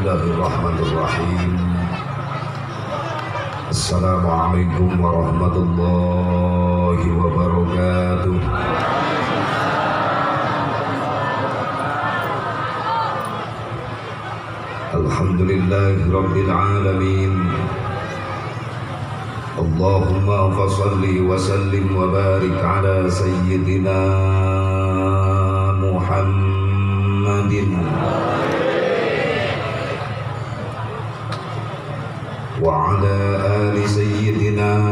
Bismillahirrahmanirrahim. Assalamualaikum warahmatullahi wabarakatuh. Alhamdulillahi rabbil alamin. Allahumma fasalli wa sallim wa barik ala sayyidina Muhammadin wa ala ali sayyidina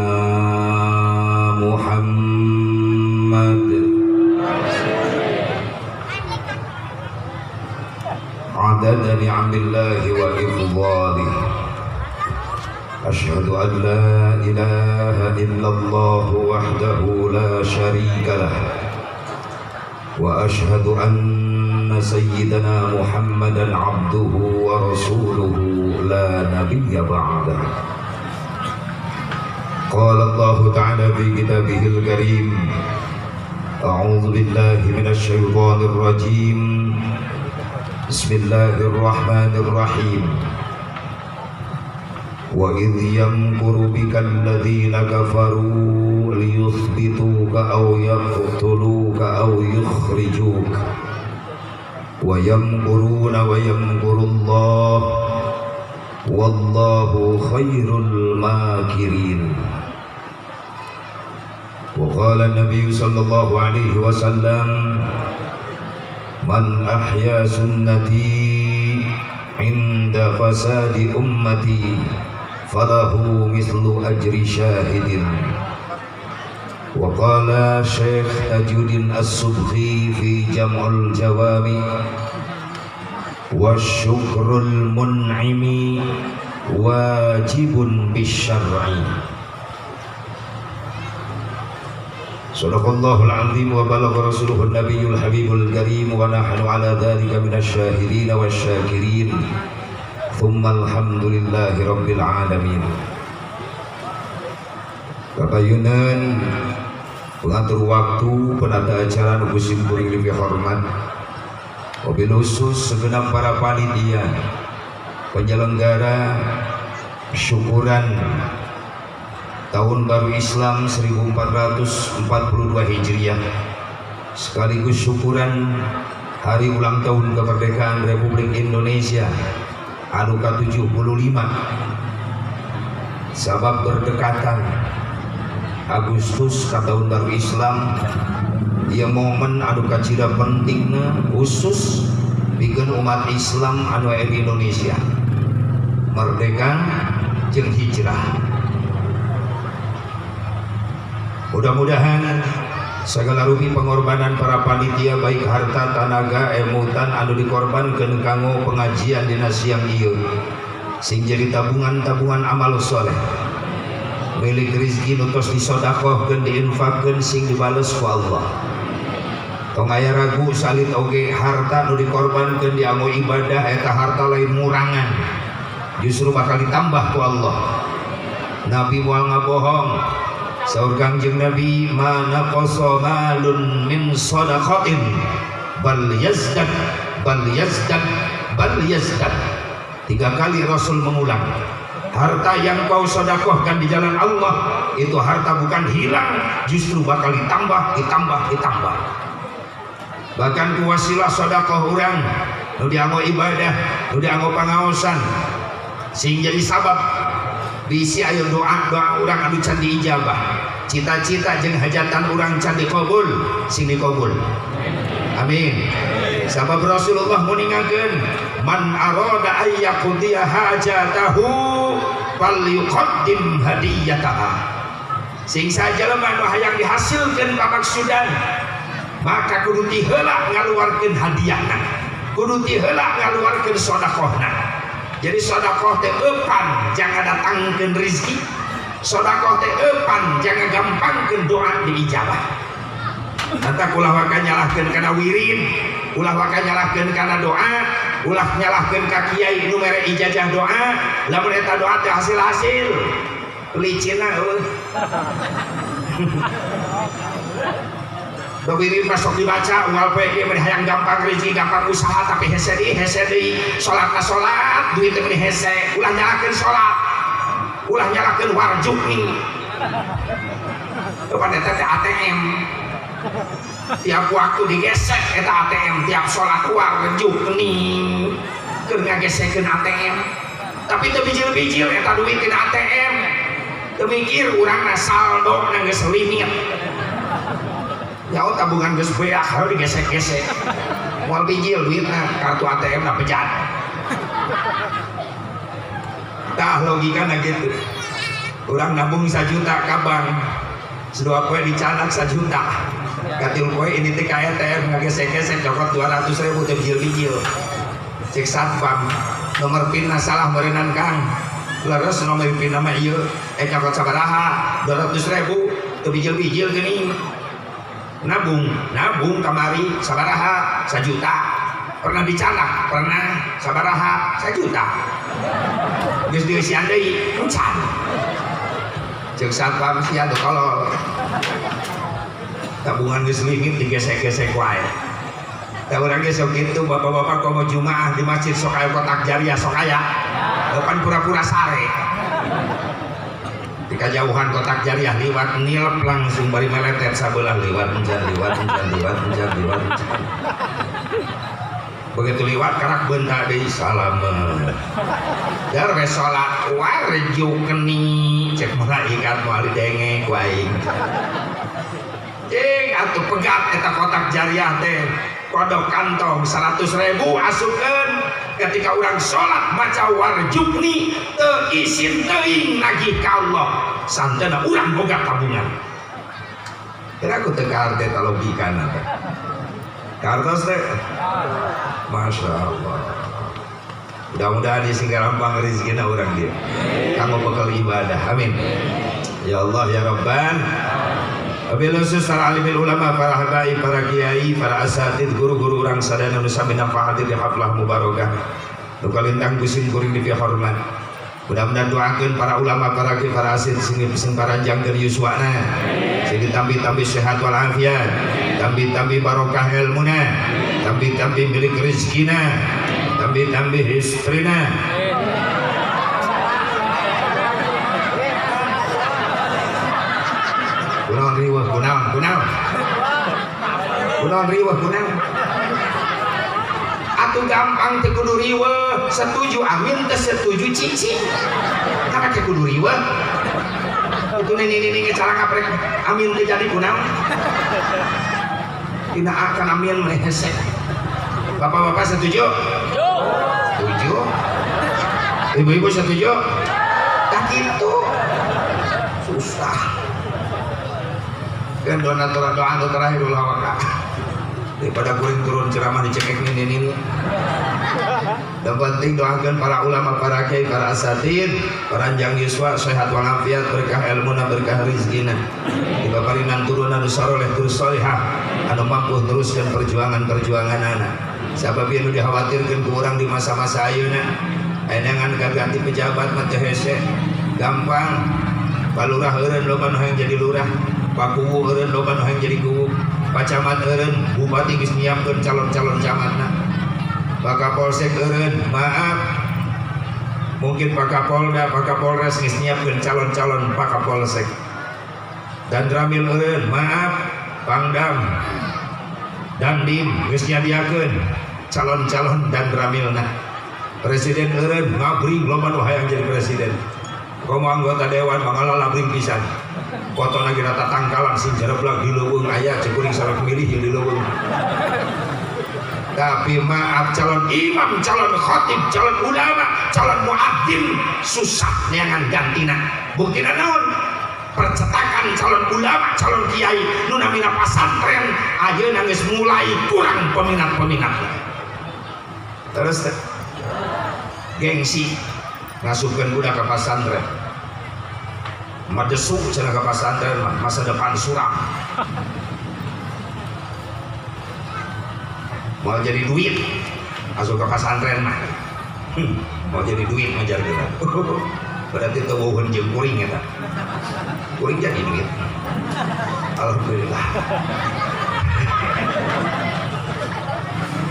Muhammad adada ni'amillahi wa ifdalihi. Asyhadu an la ilaha illallah wahdahu la syarika lah wa asyhadu anna sayyidana Muhammadan abduhu wa rasuluhu la nabiyya ba'dah. Qala Allah ta'ala fi kitabihil karim, a'udzu billahi minasy syaithanir rajim. Bismillahirrahmanirrahim. Wa idh yamkuru bika alladhina kafaru liyuthbituka aw yaqtuluka aw yukhrijuka wa yamkuruna wa yamkurullah wallahu khairul makirin. Wa qala an-nabiy sallallahu alaihi wasallam, man ahya sunnati inda fasadi ummati falahu mislu ajri syahidin. Wa qala Syekh Tajuddin As-Subhi fi Jam'ul Jawami, wa syukrul mun'imi wajibun bisyar'i. Sadaqallahul azim wa balagha rasuluhun nabiyyul habibul karim wa nahnu ala dhalika minasy syahidin wasyakirin. Thumma alhamdulillahi rabbil alamin. Bapak Yunan, pengatur waktu, penata acara nugusim kuring lebih hormat, wabil khusus segenap para panitia penyelenggara syukuran Tahun Baru Islam 1442 Hijriah, sekaligus syukuran Hari Ulang Tahun Kemerdekaan Republik Indonesia anu ke-75. Sabab berdekatan Agustus ka Tahun Baru Islam, ieu momen anu kacida pentingna khusus pikeun umat Islam anu aya di Indonesia, merdeka jeung hijrah. Mudah-mudahan segala rugi pengorbanan para panitia baik harta, tenaga, emutan anu dikorbankeun kanggo pengajian dina siang ieu sing jadi tabungan-tabungan amal soleh, milik rezeki nu tos disodakohkeun diinfakkeun sing dibales ku Allah. Tong aya ragu salit oge harta nu dikorbankeun dianggo ibadah eta harta lain murangan, justru bakal ditambah ku Allah. Nabi moal ngabohong. Saur Kangjeng Nabi, ma naqasa malun min shadaqatin bal yazdad bal yazdad bal yazdad. 3 kali Rasul mengulang, harta yang kau sedekahkan di jalan Allah itu harta bukan hilang, justru bakal ditambah. Bahkan ku wasilah sedekah urang nu dianggo ibadah, nu dianggo pangaosan, sing jadi sabab bisi ayo doa urang anu can diijabah, cita-cita jeung hajatan urang can dikabul, sing dikabul. Amin. Sabab Rasulullah muningakeun, man arada ay yaqdiya hajatahu falyuqaddim hadiyataha. Sing sajalema anu hayang dihasilkeun kamaksudan, maka kudu ti heula ngaluarkeun hadiahna, kudu ti heula ngaluarkeun sedekahna. Jadi sedekah teh eupan jangan datangkeun rezeki, sedekah teh eupan jangan gampangkeun doa diijabah. Eta ulah waka nyalahkeun kana wirid, ulah waka nyalahkeun kana doa, ulah nyalahkeun ka kiai nu mere ijazah doa, lamun eta doa teh hasil-hasil licinna eueuh. Dobirin masuk dibaca unggal poe ge meni hayang gampang rezeki gampang usaha tapi hese deui salatna salat duit teh meni hese ulah nyalakeun salat ulah nyalakeun warjuk nih kepada teh ATM tiap waktu digesek eta ATM tiap salat warjuk nih keur ngagesekeun ATM tapi teu bijil-bijil eta duit tina ATM teu mikir urangna saldo na geus limit jauh tabungan geus beak harus digesek-gesek moal bijil duitna kartu ATM na pejat tah logikana gitu urang nabung 1 juta ka bank sedua poe dicanak 1 juta katil poe ini teh ka ATM ngagesek-gesek cokot 200.000 teh bijil-bijil cek satpam nomor PIN-na salah meureunnan Kang leres nomor PIN-na mah ieu cokot sabaraha 200.000 teu bijil-bijil geuning nabung kamari sabaraha 1 juta pernah dicanak pernah sabaraha 1 juta geus dieusian deui encan ceuk satpam sia teu kolol tabungan geus limit digesek-gesek wae tah urang ge sok kitu bapak-bapak komo jumaah di masjid sok aya kotak jariah sok aya depan pura-pura sare di kejauhan kotak jariah liwat nilep langsung bari meletet sabelah liwat menjan begitu liwat karak benda deui salamet dar we salat warju geni cek malaikat moal didenge ku aing cing atuh pegat eta kotak jariah teh kodok kantong 100.000 asukeun ketika urang salat maca warjukni teu isin teuing nagih ka Allah santana urang boga tabungan kira aku teu ka teh logikana teh kartos teh Masya Allah mudah-mudahan dising gampang rezekina urang dia kanggo bekal ibadah amin ya Allah ya Rabban. Wabil khusus para alimil ulama, para habaib, para kiai, para asatid, guru-guru orang sadana nu sami hadir di haflah mubarakah. Nu kalintang kusin kuring di hormat. Mudah-mudahan doakeun para ulama, para kiai, para asid sing paranjang keur yuswana. Sing ditambi-tambi sehat wal afiat, tambi-tambi barokah ilmuna, tambi-tambi milik rezekina, tambi-tambi istrina. Kunaon atuh gampang teh kudu riweuh setuju amin teh setuju cici kana teh kudu riweuh itu nini cara ngaprek amin teh jadi kunaon tina akan amin mehese bapak-bapak setuju ibu-ibu setuju tak gitu susah kan doa terakhir ulah waka daripada kuring turun ceramah dicekek ini dan penting doakan para ulama, para kiai, para asatid paranjang yuswa, sehat walafiat, berkah ilmuna, berkah rizkina dibaparinan turunan usaroleh terus solihah anu mampu teruskan perjuangan anak sabab yang dikhawatirkan ke orang di masa-masa ayeuna enangan ganti pejabat mah teu hese gampang palurah eureun loba nu hayang jadi lurah pakuwu eureun loba nu hayang jadi kuwu pacamat eureun bupati geus nyiapkeun calon-calon camatna Pak Kapolsek eureun maaf mungkin Pak Kapolda Pak Kapolres geus nyiapkeun calon-calon Pak Kapolsek dan Ramil eureun maaf Pangdam Dandim geus nyadiakeun calon-calon dan Ramilna presiden eureun ngabring loba nu hayang jadi presiden komo anggota dewan mangala labring pisan foto lagi rata tangkalan sing jereblag di leuweung aya cekuring sareng milih di leuweung tapi maaf calon imam, calon khatib, calon ulama, calon muadzin susah neangan gantina buktina naon percetakan calon ulama, calon kiai nu namina pasantren ayeuna geus mulai kurang peminat-peminat terus gengsi ngasukeun budak ka pasantren madesuk cenah ka pasantren masa depan suram mau jadi duit masuk ke pasantren mah mau jadi duit ngajar kita berarti teu weuheun jeung kuring eta kuring jadi duit alhamdulillah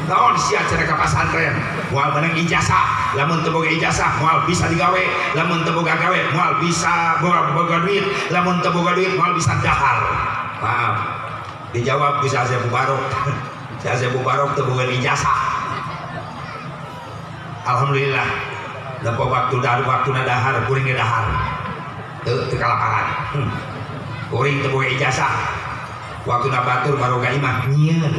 naon sia cenah ka pasantren moal menang ijazah, lamun teu boga ijazah moal bisa digawe, lamun teu boga gawe moal bisa boga duit, lamun teu boga duit moal bisa dahar. Maaf, dijawab ku Syekh Mubarok. Syekh Mubarok teu boga ijazah. Alhamdulillah, lempo waktuna dahar kuring dahar. Teu kalaparan. Kuring teu boga ijazah. Waktuna batur baroga imah nyieun.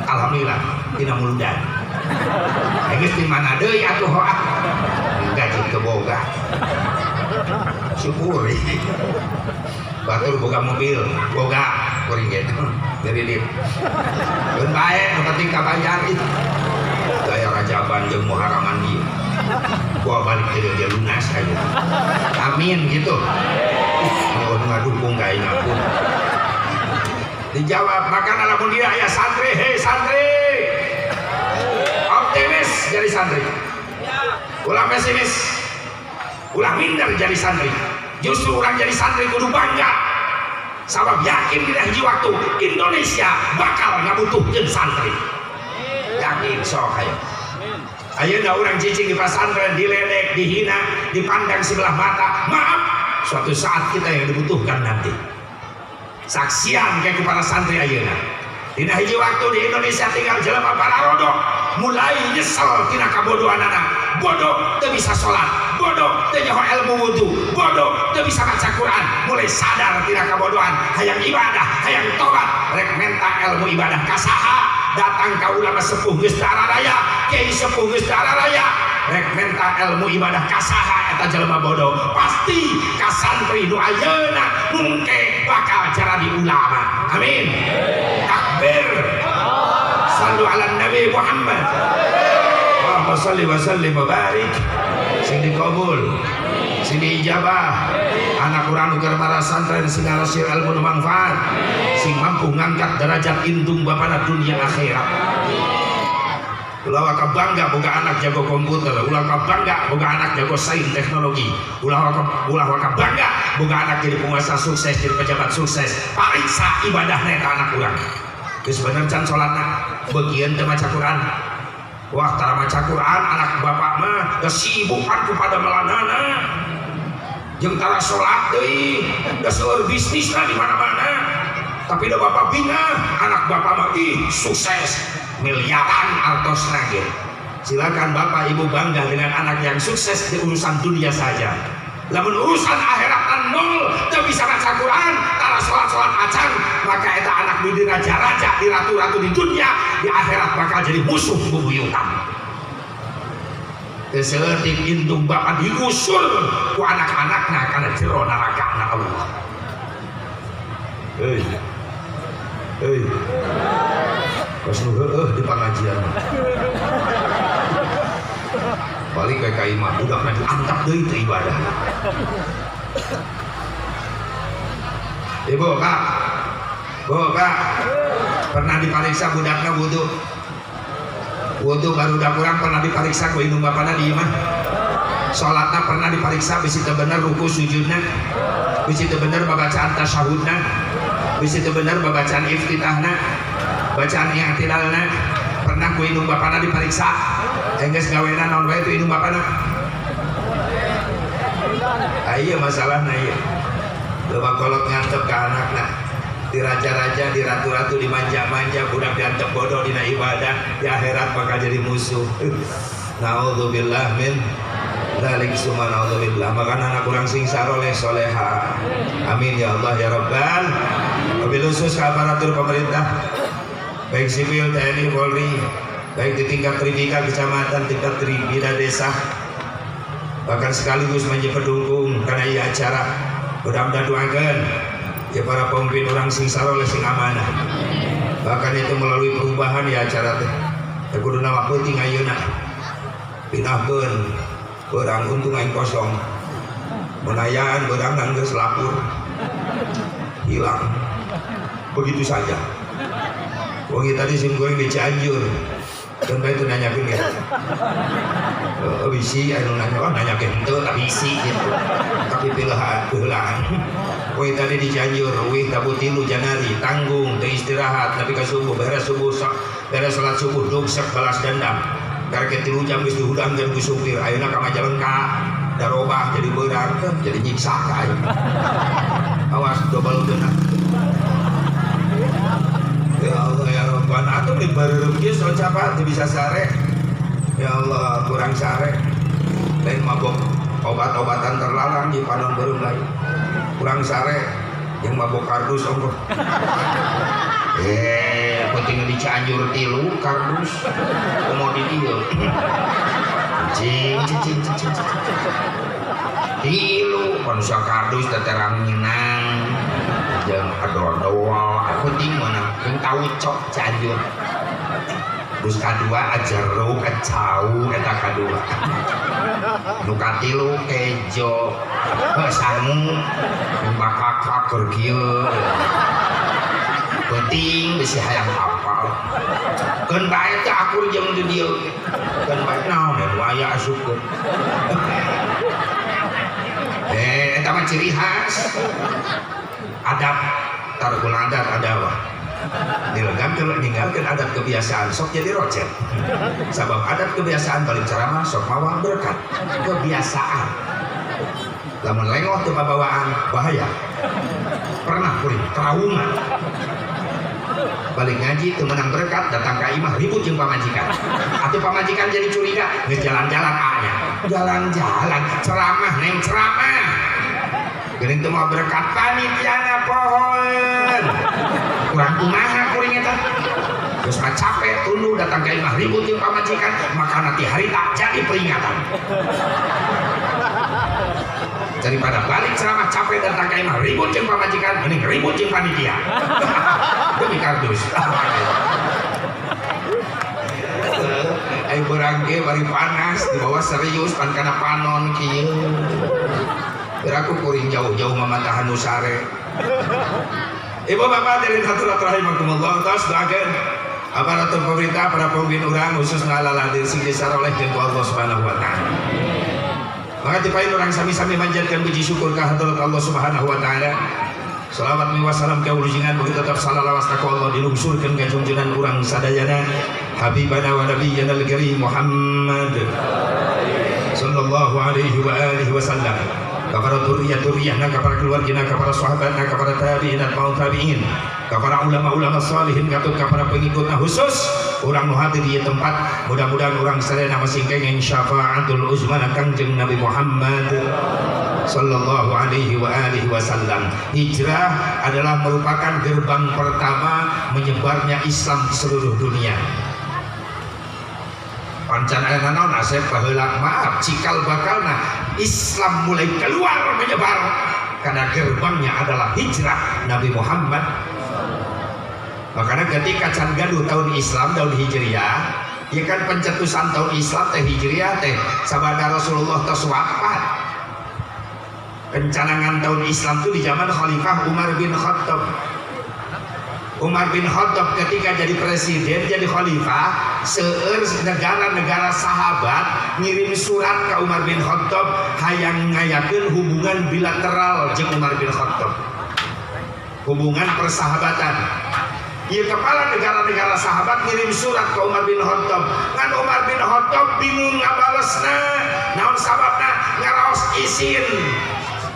Alhamdulillah, tina muludan. Geus di mana deui atuh hoak? Gaji teu boga. Syukur. Batur boga mobil, boga kuring ge. Dari dit. Beun bae nu penting kabanjar itu. Gaya rajaban jeung muharaman ieu. Gua balik dia lunas aja. Amin gitu. Mohon ngadukung ka aing pun. Dijawab makan lamun dia aya santri, hei santri. Optimis jadi santri. Ulah pesimis. Ulah minder jadi santri. Justru orang jadi santri kudu bangga. Sabab yakin dina hiji waktu Indonesia bakal ngabutuhkeun santri. Yakin sok aya. Ayeuna urang cicing di pesantren diledek, dihina, dipandang sebelah mata. Maaf, suatu saat kita yang dibutuhkan nanti. Saksian kayak kepada santri ayeuna. Dina hiji waktu di Indonesia tinggal jelema pararodo, mulai nyesel tina kabodohanana. Bodoh teu bisa salat, bodoh teu nyaho ilmu wudu, bodoh teu bisa baca Quran. Mulai sadar tina kabodohan, hayang ibadah, hayang tobat, rek menta ilmu ibadah ka saha? Datang ka ulama sepuh geus dararaya, kiai sepuh geus dararaya, rek menta ilmu ibadah ka saha eta jelema bodoh? Pasti ka santri nu ayeuna mungke bakal jadi ulama. Amin. Takbir. Sallu ala Nabi Muhammad. Allahumma salli wa sallim wa barik. Sing dikabul, sing diijabah. Anak urang keur marasantren sing ngarasir ilmu nu manfaat, sing mampu ngangkat derajat indung bapana dunia akhirat. Ulah waka bangga boga anak jago komputer, ulah waka bangga boga anak jago sains teknologi, ulah waka bangga boga anak jadi penguasa sukses, jadi pejabat sukses. Pariksa ibadah neta anak urang. Geus bener can salatna, bagian teu maca Quran. Wah, tara maca Quran anak bapak mah kesibukan kepada melanana. Jeung tara salat deui, da seueur bisnisna di mana-mana. Tapi da bapak bingah, anak bapak mah sukses, miliaran artosna ge. Silakan bapak ibu bangga dengan anak yang sukses di urusan dunia saja. Lamun urusan akhirat nol, teu bisa baca Quran, tara salat-salat acan, maka eta anak di raja-raja, di ratu-ratu di dunia, di akhirat bakal jadi musuh bubuyutan. Seueutik indung bapak digusur ku anak-anakna kana jero nerakana Allah. Hei. Kos nu heueuh di pangajian. Balik ke kaimah budakna diangkat deui teh ibadah. Ibu, Kak. Bu, Kak. Pernah dipariksa budakna wudu? Wudu baru udah kurang pernah dipariksa ku indung bapana di imah. Salatna pernah dipariksa bisi teu bener ruku sujudna, bisi teu bener babacaan tasyahudna, bisi teu bener babacaan iftitahna, bacaan i'tidalna. Pernah ku indung bapana dipariksa? Enggeus gawena naon wae tu indung bapana? Aya masalahna ieu. Loba kolot ngantep ka anakna. Di raja-raja, di ratu-ratu, di manja-manja, budak diantep bodoh dina ibadah, di akhirat bakal jadi musuh. Naudzubillah min dzalik, summa naudzubillah. Maka anak kurang sing saroleh soleha. Amin ya Allah ya Rabbal. Wabil khusus ka aparatur pemerintah, baik sipil, TNI, Polri, baik di tingkat tribika kecamatan, tingkat tribida desa, bahkan sekaligus menjadi pendukung karena ia acara. Mudah-mudahan doakan ya para pemimpin orang sing saroleh sing amanah, bahkan itu melalui perubahan ya acara teh ya kuduna wakuting ayeuna pinahkeun beurang untung aing kosong menayaan beurang geus lapur hilang begitu saja. Wong tadi sing goreng di Cianjur kan bae teu nanyakeun gitu. Bisi anu nanyakeun teu tak bisi gitu. Tapi pilah. Wih tadi di Cianjur, wih tabu 3 Januari, tanggung, teu istirahat, tapi ka subuh, beres salat subuh, dugsak balas dendam. Karek 3 jam geus dihudangkeun ku supir, ayeuna ka Majalengka, darobah jadi beurang, jadi nyiksa ka aing. Awas dobel geunah. Ya Allah ya Rabbana, atuh di bareureum kieu soal capa teu bisa sare. Ya Allah, kurang sare. Lain mabok obat-obatan terlarang di panon beureum lain. Kurang sare yang mabok kardus ongkoh. Penting di Cianjur 3 kardus. Komo di dieu. Cing. 3 manusia kardus teterang minang. Jeung adoa penting mana yang tahu cok Cianjur. Terus kedua ajaruk kacau eta kedua. Nu katilu kejo sangu bakak keur kieu. Penting bisi hayang hafal. Keun bae teh akur jeung di dieu. Keun bae naon aya asupkeun. Eta mah ciri khas. Adab tarkul adat adawa. Dilegam kalau ninggalkan adat kebiasaan sok jadi rocet. Sabab adat kebiasaan balik ceramah sok mawa berkat. Kebiasaan. Lamun lengoh teu babawaan bahaya. Pernah kuring trauma. Balik ngaji teu menang berkat, datang ka imah ribut jeung pamajikan. Atuh pamajikan jadi curiga, geus jalan-jalan aya. Jalan-jalan ceramah neng ceramah. Geuning teu mau berkat panitiana pohon. Kurang kumaha kuring eta. Geus mah capek tuluy datang ka imah ribut jeung pamajikan, maka nanti hari tak jadi peringatan. Daripada balik ceramah capek datang ka imah ribut jeung pamajikan, mending ribut jeung panitia. Demi kardus. Ayo berang ge bari panas di bawah serius pan kana panon kieu. Aku kuring jauh-jauh mamatahan nu sare. Ibu bapak dari hadirat rahimakumullah, tos doakeun aparatur pemerintah, para pemimpin urang khusus ngalalah diri sing disaroleh deui Allah Subhanahu wa taala. Maka dipain urang sami-sami manjatkeun puji syukur ka hadirat Allah Subhanahu wa taala. Salawat wa salam ka ulujingan bagi tetap salawat ka Allah dilungsurkeun ka junjungan urang sadayana habibana wa nabiyyana al-karim Muhammad sallallahu alaihi wa alihi wasallam. Kepada duriyah-duriyahna, kepada keluargana, kepada sahabatna, kepada tabi'in dan kaum tabi'in, kepada ulama-ulama salihin, kepada pengikutna khusus orang nu hadir di tempat. Mudah-mudahan orang sadaya masing kenging syafaatul uzma Kangjeng Nabi Muhammad sallallahu alaihi wa alihi wasallam. Hijrah adalah merupakan gerbang pertama menyebarnya Islam di seluruh dunia. Pancana naon asep baheula maaf cikal bakalna Islam mulai keluar menyebar karena gerbangnya adalah hijrah Nabi Muhammad. Makanya ketika can gaduh tahun Islam tahun Hijriah, ya kan pencetusan tahun Islam teh Hijriah teh sabada Rasulullah tos wafat. Pencanangan tahun Islam itu di zaman Khalifah Umar bin Khattab. Umar bin Khattab ketika jadi presiden, jadi khalifah, seueur negara-negara sahabat ngirim surat ke Umar bin Khattab hayang ngayakeun hubungan bilateral jeung Umar bin Khattab. Hubungan persahabatan. Ieu kepala negara-negara sahabat ngirim surat ke Umar bin Khattab. Ngan Umar bin Khattab bingung ngabalesna. Naon sababna? Ngaraos izin.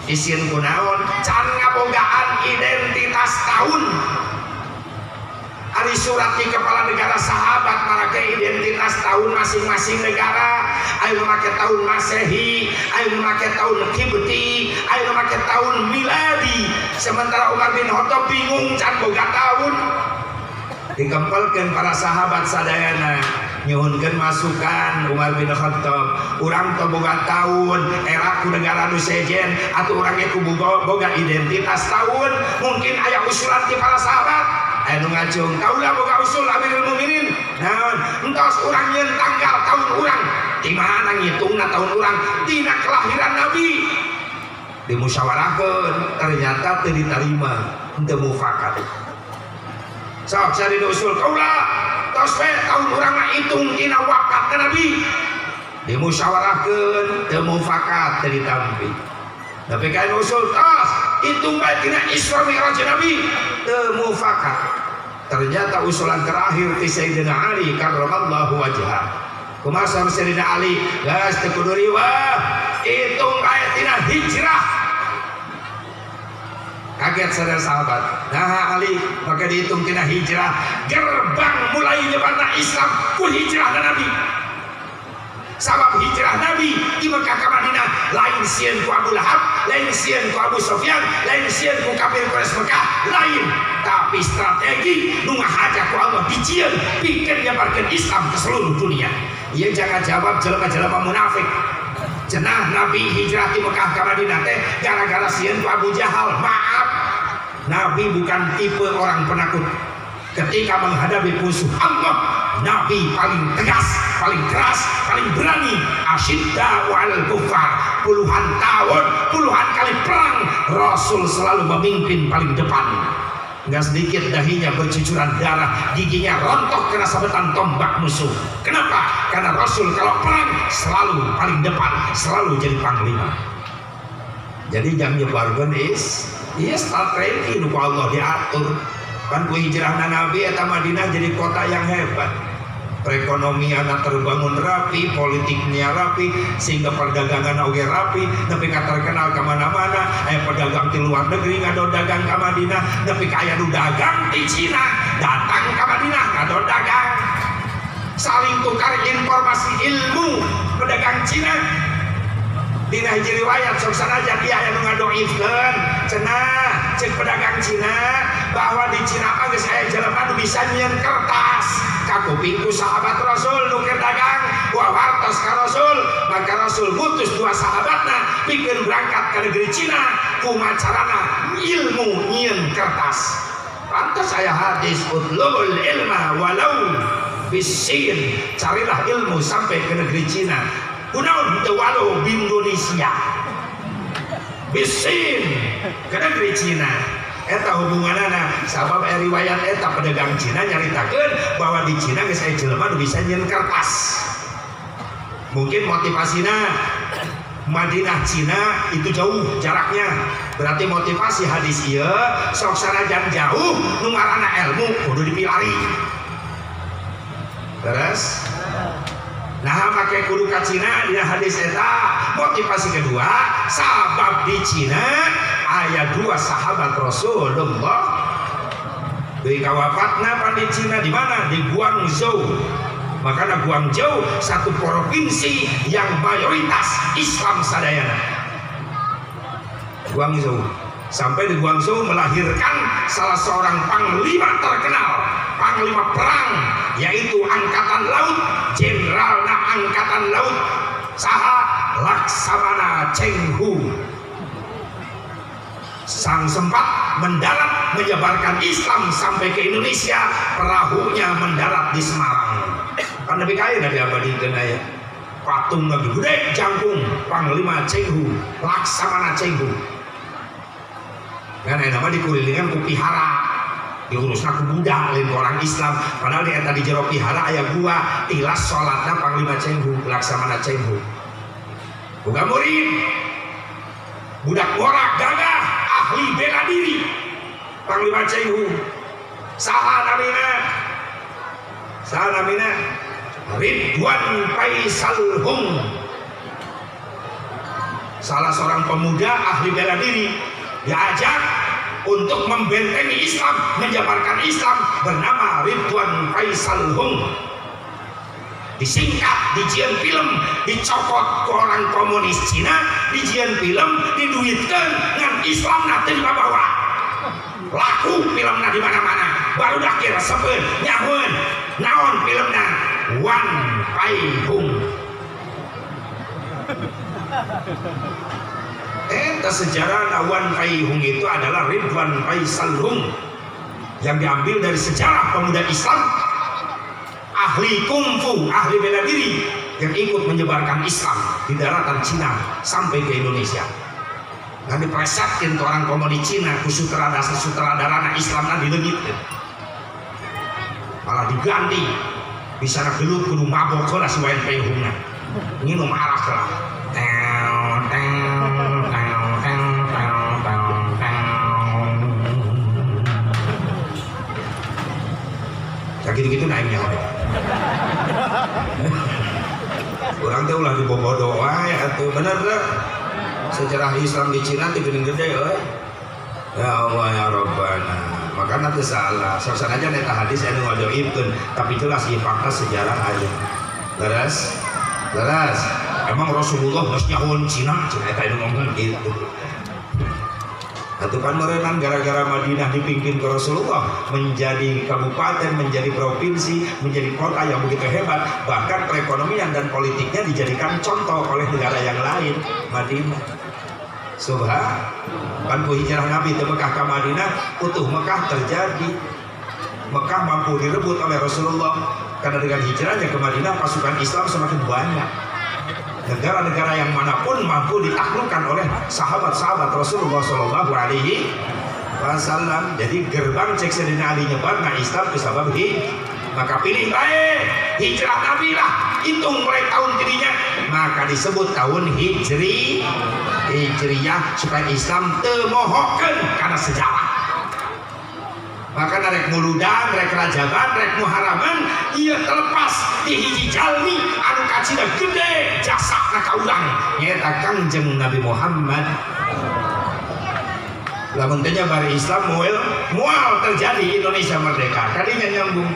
Izin kunaon? Can ngabogaan identitas tahun. Ari surat di kepala negara sahabat marake identitas tahun masing-masing negara. Ayo make tahun Masehi, ayo make tahun Kibti, ayo make tahun miladi. Sementara Umar bin Khattab bingung can boga tahun. Dikempelkeun para sahabat sadayana nyuhunkeun masukan Umar bin Khattab. Urang teu boga tahun era ku negara nu sejen atuh urang ge boga identitas tahun. Mungkin aya usulan ti para sahabat. Anu ngajung kaulah boga usul Amirul Mukminin naon entos urang nyeun tanggal tahun urang di mana ngitungna tahun urang dina kelahiran Nabi dimusyawarahkeun ternyata teu ditarima teu mufakat sok cari usul kaulah tos we tahun urang mah hitung tina wafatna Nabi dimusyawarahkeun teu mufakat teu ditampi. Tapi kain usul tos hitung bae tina Isra Mi'raj Nabi teu mufakat. Ternyata usulan terakhir ti Sayyidina Ali karramallahu wajhah. Kumaha Sayyidina Ali geus teu kudu riwah hitung bae tina hijrah. Kaget saudara sahabat. Nah Ali maka dihitung tina hijrah gerbang mulai nyebarna Islam ku hijrah Nabi. Sabab hijrah Nabi di Mekah ke Madinah lain sieun ku Abu Lahab, lain sieun ku Abu Sufyan, lain sieun ku kafir Quraisy Mekah, lain tapi strategi nu ngahajak ku Allah dijieun pikeun nyebarkeun Islam ke seluruh dunia. Ieu jangan jawab jelema-jelema munafik. Cenah Nabi hijrah di Mekah ke Madinah teh gara-gara sieun ku Abu Jahal. Maaf, Nabi bukan tipe orang penakut. Ketika menghadapi musuh Allah, Nabi paling tegas, paling keras, paling berani. Asyidda wa'alal kufar, puluhan tahun, puluhan kali perang, Rasul selalu memimpin paling depan. Nggak sedikit dahinya bercucuran darah, giginya rontok kena sabetan tombak musuh. Kenapa? Karena Rasul kalau perang selalu paling depan, selalu jadi panglima. Jadi jam nyebarkeun strategi nu Allah diatur. Kan ku hijrahna Nabi eta Madinah jadi kota yang hebat. Perekonomian terbangun rapi, politiknya rapi, sehingga perdagangan oge rapi, tapi terkenal kemana-mana. Pedagang di luar negeri ngado dagang ke Madinah, tapi kaya nu dagang di Cina datang ke Madinah ngado dagang. Saling tukar informasi ilmu pedagang Cina. Dina hiji riwayat sok sanajan dia aya nu ngadoifkeun cenah cek pedagang Cina bahwa di Cina mah geus aya jelema nu bisa nyieun kertas ka kupingku sahabat Rasul nu keur dagang wa wartos ka Rasul. Maka Rasul ngutus dua sahabatna pikeun berangkat ke negeri Cina kumacarana ilmu nyieun kertas. Pantas aya hadis utlubul ilma walau bisin, carilah ilmu sampai ke negeri Cina. Kunaon teu walau di Indonesia bisin ke negeri Cina. Eta hubunganana sabab riwayat eta pedagang Cina nyaritakeun bahwa di Cina geus aya jelema nu bisa nyieun kertas. Mungkin motivasina Madinah Cina itu jauh jaraknya, berarti motivasi hadis ieu sok sanajan jauh nu ngaranna ilmu kudu dipilari. Terus nah pakai kudu ka Cina dina hadis eta. Motivasi kedua sabab di Cina aya dua sahabat Rasulullah deui kawafatna pan di Cina di mana? Di Guangzhou. Makanya Guangzhou satu provinsi yang mayoritas Islam sadayana. Guangzhou sampai di Guangzhou melahirkan salah seorang panglima terkenal, panglima perang, yaitu angkatan laut, jenderalna angkatan laut saha Laksamana Cheng Hu. Sang sempat mendarat menyebarkan Islam sampai ke Indonesia, perahunya mendarat di Semarang. Kan lebih kaya dari abadikan aya patung lagi gede jangkung panglima Cheng Hu, Laksamana Cheng Hu. Kan nama dikelilingan ku pihara, diurusna ku budak lain orang Islam. Padahal di eta di jero pihara aya gua tilas salatna panglima Cheng Hu, Laksamana Cheng Hu. Boga murid budak borak gagah ahli bela diri panglima Cheng Hu. Saha namina Ridwan Faisal Hung, salah seorang pemuda ahli bela diri diajak untuk membentengi Islam, menjabarkan Islam, bernama Ridwan Faisal Hung. Disingkat, dijieun film, dicokot ke orang komunis Cina, dijieun film, diduitkeun ngan Islam nanti dibawa. Laku filmna di mana-mana. Baru dah kira sepeun nyaheun naon filmna Wan Pai Hung. Eta sejarah Wan Pai Hung itu adalah Ridwan Faisal Hung yang diambil dari sejarah pemuda Islam, ahli kungfu, ahli bela diri yang ikut menyebarkan Islam di daratan Cina sampai ke Indonesia. Dan dipresetkin ke orang komunis Cina ku sutradara Islamna dileungitkeun. malah diganti bisa gelut kudu mabok lah sesuai penghuna minum arak lah ya gitu-gitu naiknya orang teh ulah dibobodo wae atuh bener teh sejarah Islam di Cina teh gede-gede ya Allah ya Rabbana maka nanti salah soalnya aja neta hadis anu ngadoibkeun tapi jelas ieu fakta sejarah aja leres emang Rasulullah geus nyahoon Cina eta anu ngomong gitu atuh kan merenang gara-gara Madinah dipimpin ke Rasulullah menjadi kabupaten, menjadi provinsi, menjadi kota yang begitu hebat bahkan perekonomian dan politiknya dijadikan contoh oleh negara yang lain Madinah kan hijrah Nabi ke Mekah ke Madinah utuh Mekah terjadi Mekah mampu direbut oleh Rasulullah karena dengan hijrahnya ke Madinah pasukan Islam semakin banyak negara-negara yang manapun mampu ditaklukkan oleh sahabat-sahabat Rasulullah Shallallahu Alaihi Wasallam. Jadi gerbang cek Sayyidina Ali nyebar nah Islam kesabab maka pilih baik hijrah Nabi lah hitung mulai tahun jadinya maka disebut tahun hijriyah supaya Islam temohokeun karena sejarah maka rek muludan, rek rajaban, rek muharaman ia terlepas di hiji jalmi anu kacina gede jasa ka urang nyaeta Kangjeng Nabi Muhammad lamun teh bari Islam moal terjadi Indonesia merdeka kadinya nyambung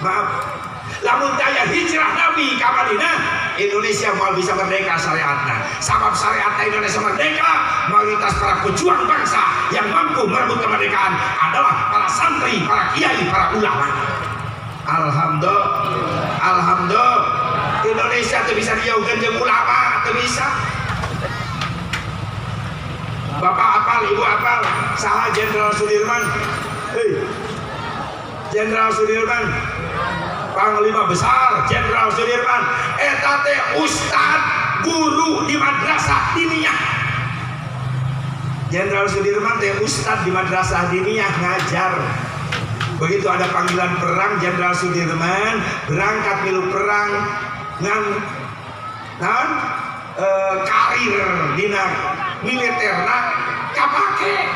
maaf lamun teh hijrah Nabi ka Madinah Indonesia moal bisa merdeka syariatna sabab syariat Indonesia merdeka mayoritas para pejuang bangsa yang mampu merebut kemerdekaan adalah para santri, para kiai, para ulama. Alhamdulillah Indonesia itu bisa dijauhkan jeung ulama, itu bisa. Bapak apal, ibu apal, saha Jenderal Sudirman? Jenderal Sudirman, Panglima Besar Jenderal Sudirman, eta teh ustad guru di madrasah diniyah. Jenderal Sudirman teh ustad di madrasah diniyah ngajar. Begitu ada panggilan perang Jenderal Sudirman berangkat milu perang ngan karir dina militerna kapake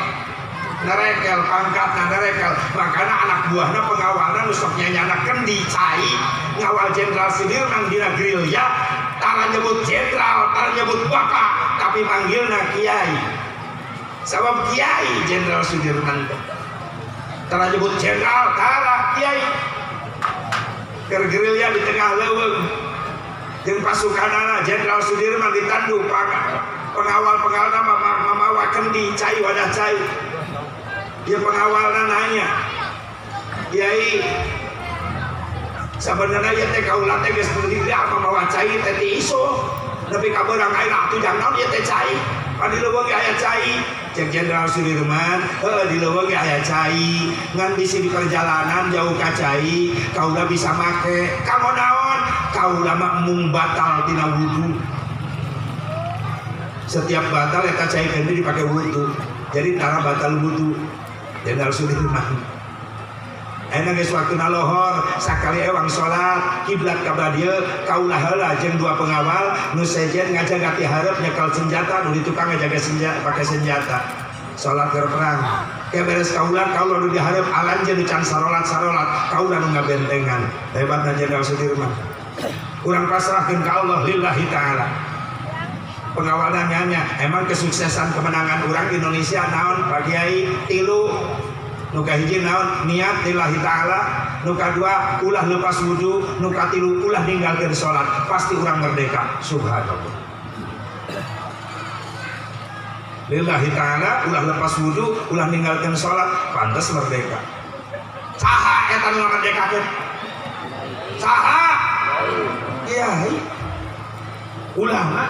narekel pangkat narekel makanya anak buahna pengawalna nusok nyanyanakeun dicai ngawal Jenderal Sudirman dina gerilya tara nyebut jenderal tara nyebut bapak tapi panggilna kiai sabab kiai Jenderal Sudirman tara nyebut jenderal tara kiai gerilya di tengah leuweung jeung pasukanana Jenderal Sudirman ditandu pengawal nama mamawakeun di cai wadah cai dia pengawalna nanya kiai sebenarnya ieu teh kaula teh geus berdiri mamawa cai teh ti iso tapi kabeurang ayeuna atuh jang naon ieu teh cai di leuweung aya cai cek Jenderal Sudirman di leuweung aya cai ngan bisi di perjalanan jauh ka cai kaula bisa make kamu naon kaula mah mung batal tina wudu setiap batal eta cai kendi dipake wudu jadi tara batal wudu Jenderal Sudirman enak geus waktuna lohor sakali ewang salat kiblat ka badieu kaula heula jeung dua pengawal nu sejen ngajaga ti hareup nyekel senjata nu ditukang ngajaga senjata pake senjata salat keur perang ke beres kaula nu di hareup alan jeung can sarolat kaula nu ngabentengan hebatna Jenderal Sudirman urang pasrahkeun ka Allah lillahi taala pengawalna nanya emang kesuksesan kemenangan urang Indonesia naon Pak Kiai tilu nu kahiji naon niat lillahi taala nu kadua ulah lepas wudu nu katilu ulah ninggalkeun salat pasti urang merdeka subhanallah lillahi taala ulah lepas wudu ulah ninggalkeun salat pantes merdeka saha eta nu merdekakeun saha kiai ulama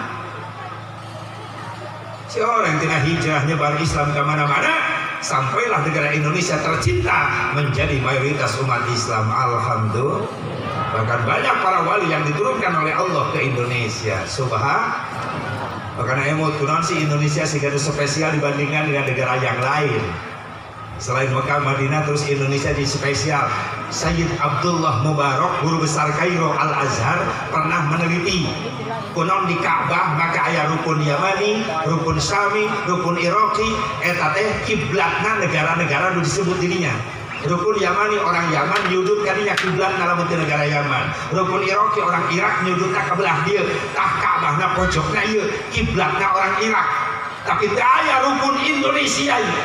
si orang tina hijrah nyebar Islam ke mana-mana sampailah negara Indonesia tercinta menjadi mayoritas umat Islam alhamdulillah bahkan banyak para wali yang diturunkan oleh Allah ke Indonesia makanya emot kunaon si Indonesia sehingga spesial dibandingkan dengan negara yang lain Selain Mekah Madinah terus Indonesia di spesial. Sayyid Abdullah Mubarak guru besar Kairo Al Azhar pernah meneliti kunon di Ka'bah maka aya rukun Yamani, rukun Syami, rukun Iraqi eta teh kiblatna negara-negara nu disebut dirinya. Rukun Yamani orang Yaman nyudut kadinya kiblat ngalamun teu negara Yaman. Rukun Iraqi orang Irak nyudutna ke belah dieu. Tah Ka'bahna pojokna ieu kiblatna orang Irak. Tapi teu aya rukun Indonesia ieu.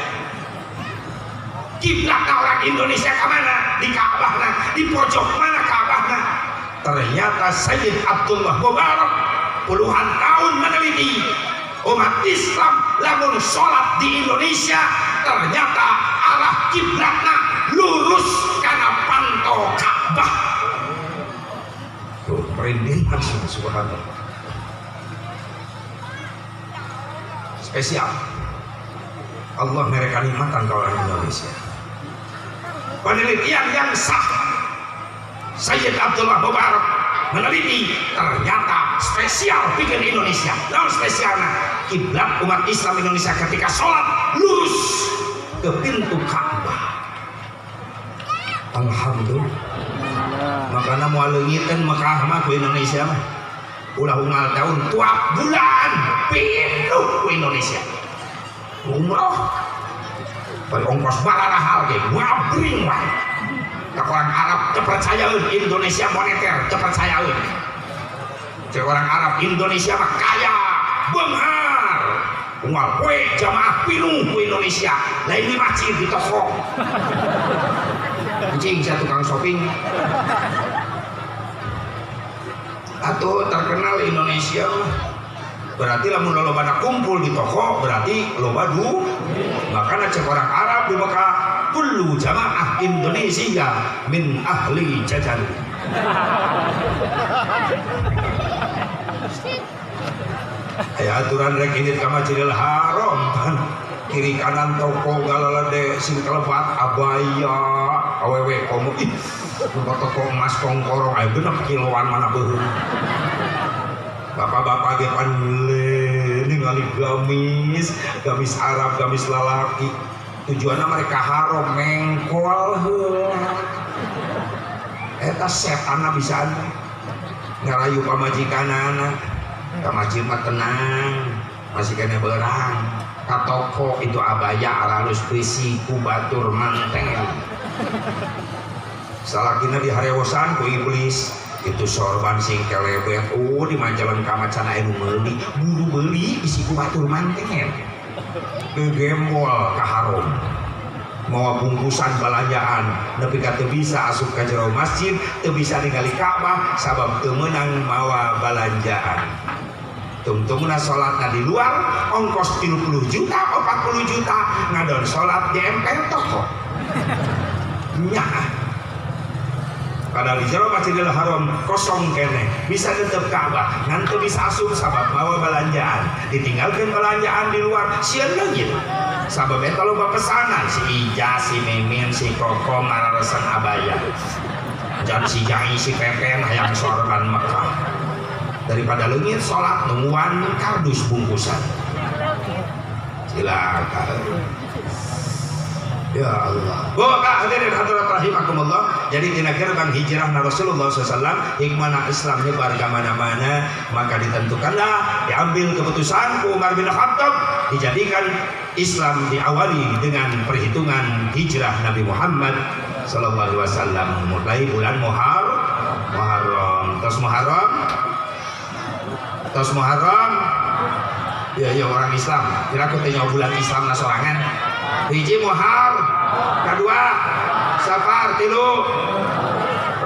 Kiblatna orang Indonesia ke mana? Di Ka'bahna, di pojok mana Ka'bahna? Ternyata Sayyid Abdullah Mubarak puluhan tahun meneliti umat Islam lamun sholat di Indonesia ternyata arah kiblatna lurus karena pantau Ka'bah. Tuh merinding langsung subhanallah. Spesial. Allah mereka nikmatan ke orang Indonesia. Penelitian yang sah Sayyid Abdullah Mubarak meneliti ternyata spesial bikin Indonesia. Namun spesialnya kiblat umat Islam Indonesia ketika sholat lurus ke pintu Ka'bah. Alhamdulillah. Makanya mau leungitkeun Mekah mah ku Indonesia mah ulah unggal tahun tuak bulan pintu ku Indonesia. Umroh bari ongkos balarahal ge ngabring wae. Ka orang Arab terpercayaeun Indonesia moneter terpercayaeun. Cek orang Arab Indonesia mah kaya beunghar. Unggal poe jamaah pinuh ku Indonesia. Lain di masjid di toko. Anjing saya tukang shopping. Atau terkenal Indonesia berarti lamun loba kumpul di toko berarti loba du. Makanya cek orang Arab di Mekah kullu jamaah Indonesia min ahli jajan. Aya aturan rek ini ka Masjidil Haram kan kiri kanan toko galalade sing kelebat abaya awewe komo ih toko emas kongkorong aya bener kiloan mana beuh. Bapak-bapak ge panle ningali gamis Arab, gamis lalaki. Tujuanna mereka haram mengkol heula. Eta setanna bisa ngarayu pamajikanana. Ka masjid mah tenang, masih kena beurang. Ka toko itu abaya alus bisi ku batur mantel. Salakina diharewosan ku iblis. Itu sorban sing kelebet di Majalengka macan anu meuli buru beuli bisi ku batur mantel gegembol ka haram mawa bungkusan belanjaan nepi ka teu bisa asup ka jero masjid teu bisa ningali Ka'bah sabab teu meunang mawa belanjaan. Tungtungna salatna di luar ongkos 30 juta 40 juta ngadon salat di emper toko nya. Padahal di jero Masjidil Haram kosong kene bisa tetep Ka'bah ngan teu bisa asup sabab bawa belanjaan ditinggalkan belanjaan di luar sieun leungit sabab eta loba pesanan si Ija si Mimin si Koko ngararesan abaya dan si Jai si Pepen hayang sorban Mekah daripada leungit salat nungguan kardus bungkusan. Silakan. Ya Allah. Bapak hadirin hadirat rahimakumullah. Jadi tina gerbang hijrah Rasulullah SAW hikmah Islam nyebar ke mana-mana maka ditentukanlah diambil keputusan Umar bin Khattab dijadikan Islam diawali dengan perhitungan hijrah Nabi Muhammad sallallahu alaihi wasallam mulai bulan Muharram. Terus Muharram ya orang Islam kira tanya bulan Islam na sorangan hiji Muharram kedua Safar tilu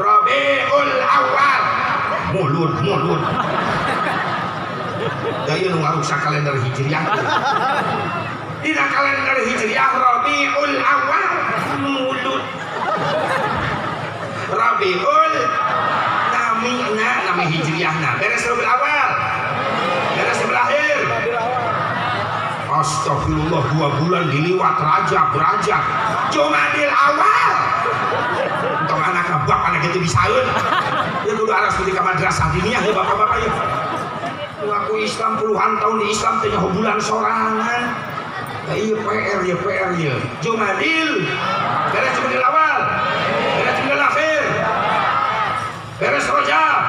Rabiul Awal mulut daya nu ngarusak kalender hijriah dina kalender hijriah Rabiul Awal mulut Rabiul nami hijriahna beres Rabiul Awal beres berakhir astagfirullah 2 bulan diliwat rajab Jumadil Awal untuk anak bapak anak itu bisaeun ya kudu aras di madrasah diniyah ya bapak-bapak ya aku Islam puluhan tahun di Islam teh bulan sorangan Iya PR ya. Jumadil. Beres Jumadil awal. Beres Jumadil akhir. Beres Rajab.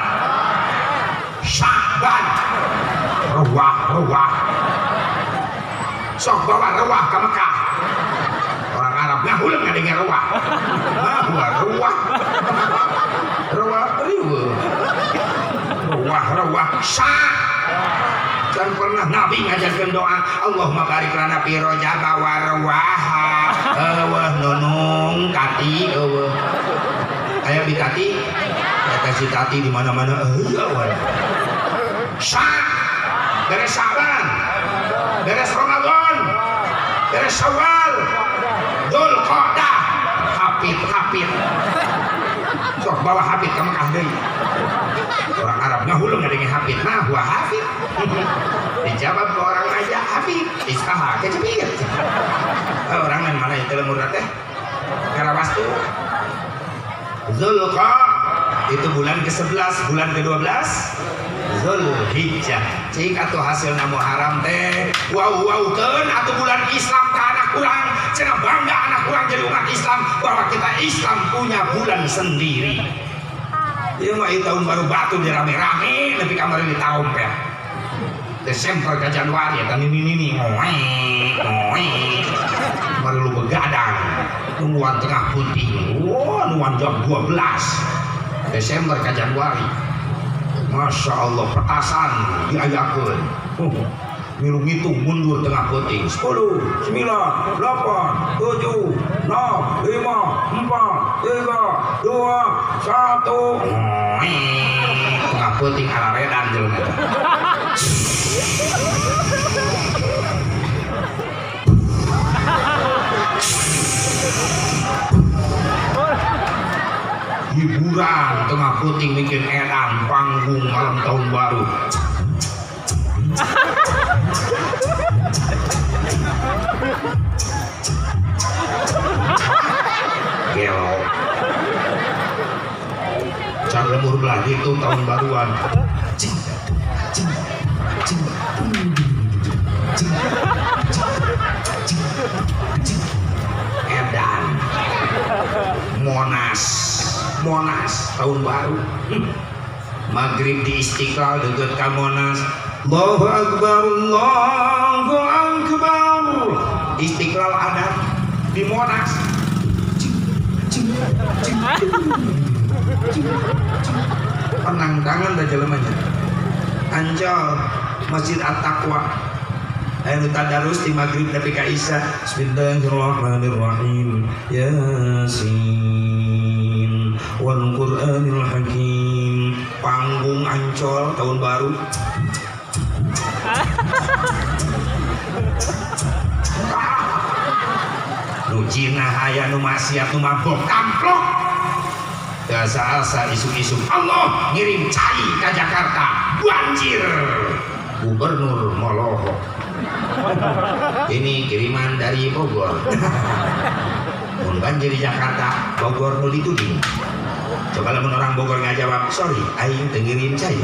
Sya'ban. Ruah. Sok bawa ruah ke Mekah. Orang Arab ngahuleng ngadengin ruah. Ruah. Dan pernah Nabi ngajarkan doa Allahumma barik lana fi Rajab wa rawaha nunung kati aya bi kati kasih kati di mana-mana beres Sa'ban beres Ramadan beres Syawal Dzulqa'dah hafid sok bawa hafid ke Mekah deui. Orang Arab ngahulung ngadengin hafid huwa hafid. Dijawab ke orang aja hafid isaha kecepit. Orang lain mana itu lemur teh karawas tuh Dzulqa'dah itu bulan ke-11 bulan ke-12 Zulhijjah cik atuh hasilna Muharram teh wow-wowkeun atuh bulan Islam ke anak urang cenah bangga anak urang jadi umat Islam bahwa kita Islam punya bulan sendiri. Ieu mah tahun baru batu di rame-rame tapi kamar di tahun teh Desember ke Januari eta nini baru lu begadang nungguan tengah putih nungguan jam 12 Desember ke Januari. Masya Allah petasan diayakeun milu ngitung mundur tengah putih 10 9 8 7 6 5 4 3 2 1 tengah putih araredan jelema hiburan tengah puting bikin edan panggung malam tahun baru. Gelo cara lemur belah itu tahun baruan edan Monas tahun baru maghrib di Istiqlal dekat ke Monas Allahu Akbar Istiqlal ada di Monas penangkangan dah jelemanya Ancol Masjid At-Taqwa ayo tadarus di maghrib tapi ka Isya Bismillahirrahmanirrahim Yasin wal Qur'anil Hakim panggung Ancol tahun baru nu Cina aya nu maksiat nu mabok kamplok asa isuk-isuk Allah ngirim cai ke Jakarta banjir gubernur Moloho ini kiriman dari Bogor mun banjir di Jakarta Bogor nu dituding coba lamun orang Bogor ngajawab sorry aing teu ngirim cai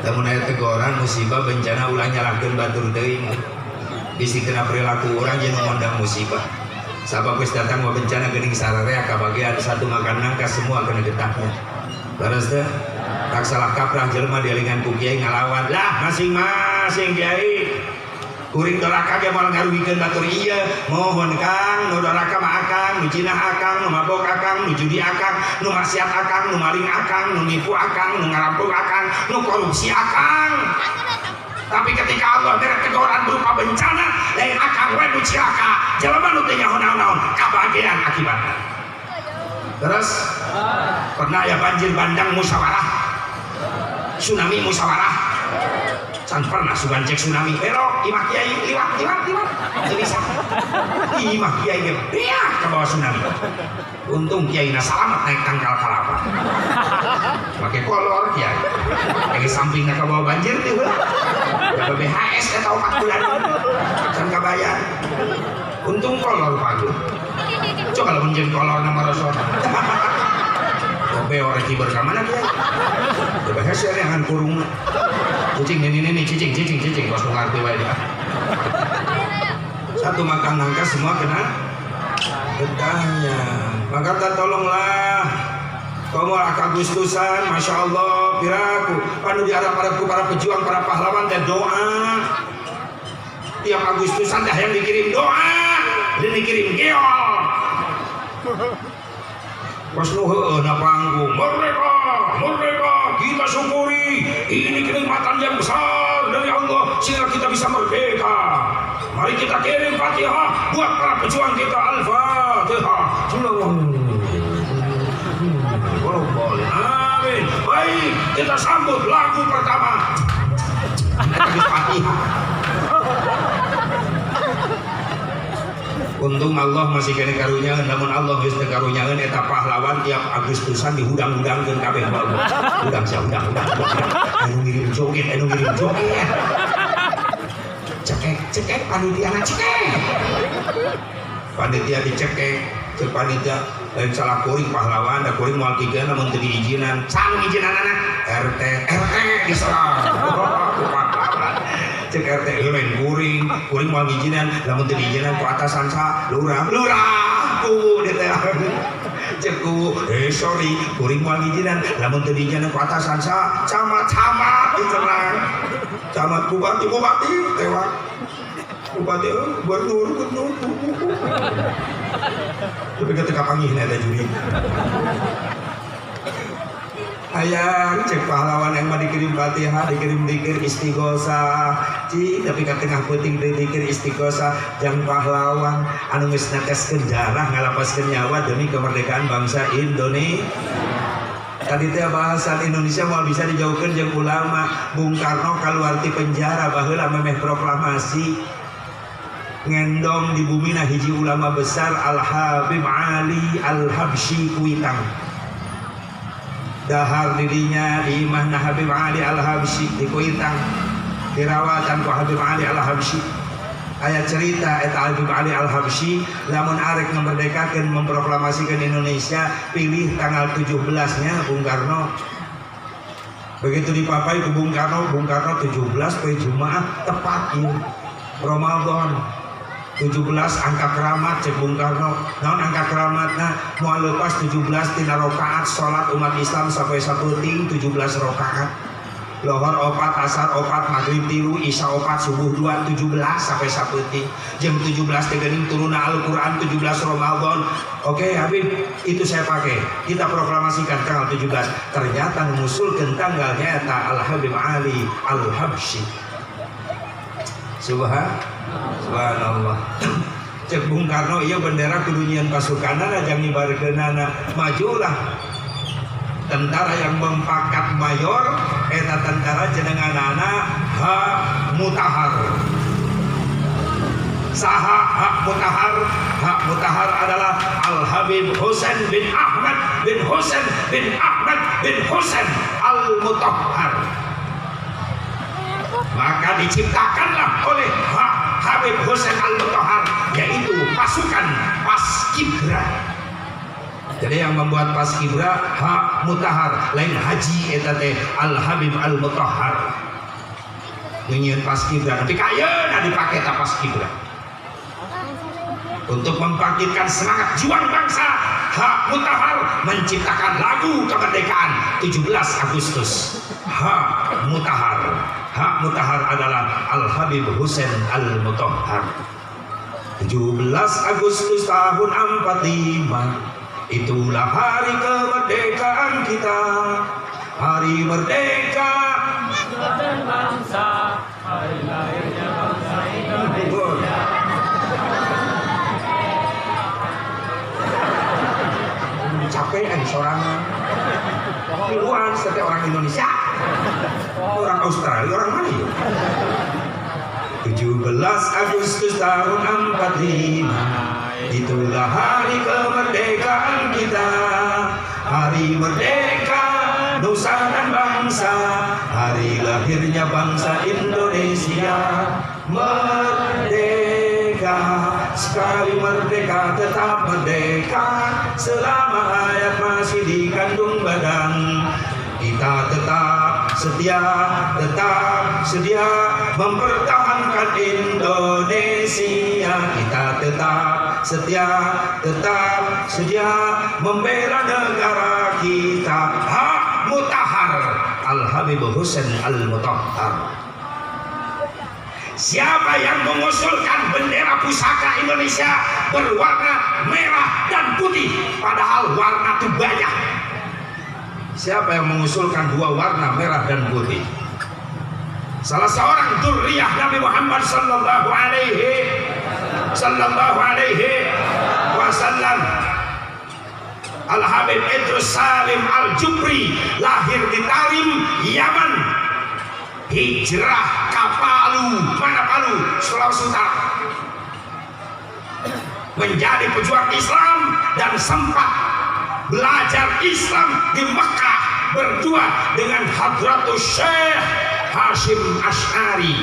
lamun aya teguran musibah bencana ulah nyalahkeun batur teuing bisi kena perilaku orang yang mengundang musibah sabab geus datang bencana geuning sararea kabagian satu makan nangka semua kena getahnya baras teh tak salah kaprah jelema dielingan ku kiai ngalawan lah masing-masing kiai kuring doraka ge moal ngarugikeun batur ieu mohon Kang nu doraka mah akang nu cinah akang nu mabok akang nu judi akang nu maksiat akang nu maling akang nu nipu akang nu ngarampung akang nu korupsi akang. Tapi ketika Allah merek teguran berupa bencana lain akang we nu cilaka jelema nu teu nyaho naon-naon kabagean akibatna. Terus pernah ya banjir bandang musyawarah tsunami musyawarah can pernah sugan cek tsunami belok imah kiai liwat teu bisa imah kiai ge riak ke bawah tsunami untung kiai na salamat naik tangkal kalapa make kolor kiai lagi sampingna ke bawah banjir teh ulah da BHS eta 4 bulan can kabayar untung kolor pagi coba lamun jeung kolor na marosot beor kibar ka mana kiai da BHS yang kurung cicing ini cicing bos ngarti wae dia Satu makan nangka semua kena getahnya. Maka tolonglah kamu Agustusan, Masya Allah, piraku panu diharap-harapku para pejuang, para pahlawan dan doa. Tiap Agustusan dah yang dikirim doa, dan dikirim geol. Pas nuheueun panggung, merdeka, merdeka, kita syukuri ini kenikmatan yang besar dari Allah sehingga kita bisa merdeka. Mari kita kirim Fatihah buat para pejuang kita. Al-Fatihah. Amin. Baik, kita sambut lagu pertama. Fatihah. Untung Allah masih kena karunya, namun Allah geus teu karunyaeun eta pahlawan tiap Agustusan dihudang-hudangkeun kabeh bae. Hudang. Anu ngirim joget. Cekek panitiana cekek. Panitia dicekek, cek panitia lain salah kuring pahlawan, da kuring moal kigeun namun teu diizinan. Sang izinanana RT diserang. Cek RT lain kuring moal izinan lamun teu diizinan ku atasan sa lurah ku teh. Cek ku sorry kuring moal izinan lamun teu diizinan ku atasan sa camat diserang. Camat bupati tewak. Bupati gubernur. Tapi ketika panggil ada juri. Hayang cek pahlawan yang mah dikirim Fatihah, dikirim dikir istighosah. Tapi ka tengah peuting dikir istighosah jang pahlawan anu geus neteskeun darah ngalapaskeun nyawa demi kemerdekaan bangsa Indonesia. Tadi teh bahasan Indonesia mau bisa dijauhkeun jeung ulama. Bung Karno kaluar ti penjara baheula memeh proklamasi ngendong di bumina hiji ulama besar Al-Habib Ali Al-Habsyi Kuitang. Dahar dirinya di imahna Habib Ali Al-Habsyi di Kuitang dirawatan ku Habib Ali Al-Habsyi. Aya cerita eta Habib Ali Al-Habsyi lamun arek memerdekakeun memproklamasikan Indonesia pilih tanggal 17-nya Bung Karno. Begitu dipapai ke Bung Karno 17 poe Jumaah tepat ieu Ramadan 17 angka keramat cek Bung Karno. Naon angka keramatna moal lepas 17 tina rakaat salat umat Islam sampai saputing 17 rakaat. Lohor 4, asar 4, maghrib 3, isya 4, subuh 2, 17 sampai saputing. Jam 17 teh geuning turunna Al-Qur'an 17 Ramadan. Oke, Habib, itu saya pakai. Kita proklamasikan tanggal 17. Ternyata mengusulkeun tanggalnya eta Al-Habib Ali Al-Habsyi. Subhanallah. Cek Bung Karno iya bendera kudu nyieun pasukanana jang ngibarkeunana. Majulah tentara yang mempakat mayor eta tentara jenenganana Ha Mutahar. Saha Ha Mutahar? Ha Mutahar adalah Al-Habib Husain bin Ahmad bin Husain bin Ahmad bin Husain Al-Mutahhar. Maka diciptakanlah oleh Habib Husain Al-Mutahhar yaitu pasukan Paskibra. Jadi yang membuat Paskibra Ha Mutahhar lain haji eta teh Al-Habib Al-Mutahhar. Nyieun Paskibra tapi kayeuna dipake ta Paskibra. Untuk membangkitkan semangat juang bangsa, Ha Mutahhar menciptakan lagu kemerdekaan 17 Agustus. Ha Mutahhar. Ha Mutahhar adalah Al-Habib Husain Al-Mutahhar. 17 Agustus tahun 45, itulah hari kemerdekaan kita. Hari merdeka dan bangsa, hari lahirnya bangsa Indonesia. Capean sorangan. Piluan setiap orang Indonesia. Orang Australia, orang mana ya? 17 Agustus tahun 45, itulah hari kemerdekaan kita. Hari merdeka nusa dan bangsa, hari lahirnya bangsa Indonesia. Merdeka, sekali merdeka tetap merdeka. Selama hayat masih dikandung badan, kita tetap setia, tetap sedia mempertahankan Indonesia. Kita tetap setia, tetap sedia membela negara kita. Hak Mutahar Al-Habib Husain Al-Mutahhar. Siapa yang mengusulkan bendera pusaka Indonesia berwarna merah dan putih, padahal warna itu banyak? Siapa yang mengusulkan dua warna merah dan putih? Salah seorang dzurriyyah Nabi Muhammad sallallahu alaihi wasallam, Al-Habib Idrus Salim Al-Jupri, lahir di Tarim, Yaman, hijrah ke Palu, Sulawesi Utara, menjadi pejuang Islam dan sempat belajar Islam di Mekah berdua dengan Hadratus Syekh Hasyim Asy'ari.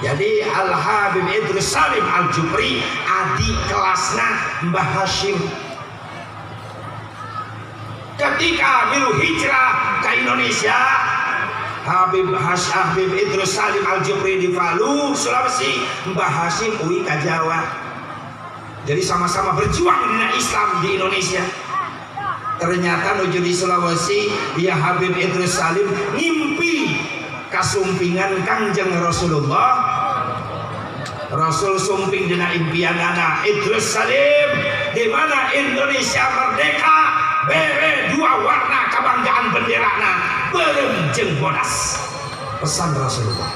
Jadi Al-Habib Idrus Salim Al-Jupri adik kelasnya Mbah Hasyim. Ketika milu hijrah ke Indonesia, Habib Idrus Salim Al-Jupri di Palu, Sulawesi, Mbah Hasyim uwi ke Jawa. Jadi sama-sama berjuang dengan Islam di Indonesia. Ternyata nuju di Sulawesi, ya Habib Idrus Salim ngimpi kasumpingan Kangjeng Rasulullah. Rasul sumping dina impian anak Idrus Salim, di mana Indonesia merdeka, bere dua warna kebanggaan benderana, berem jeung bodas. Pesan Rasulullah.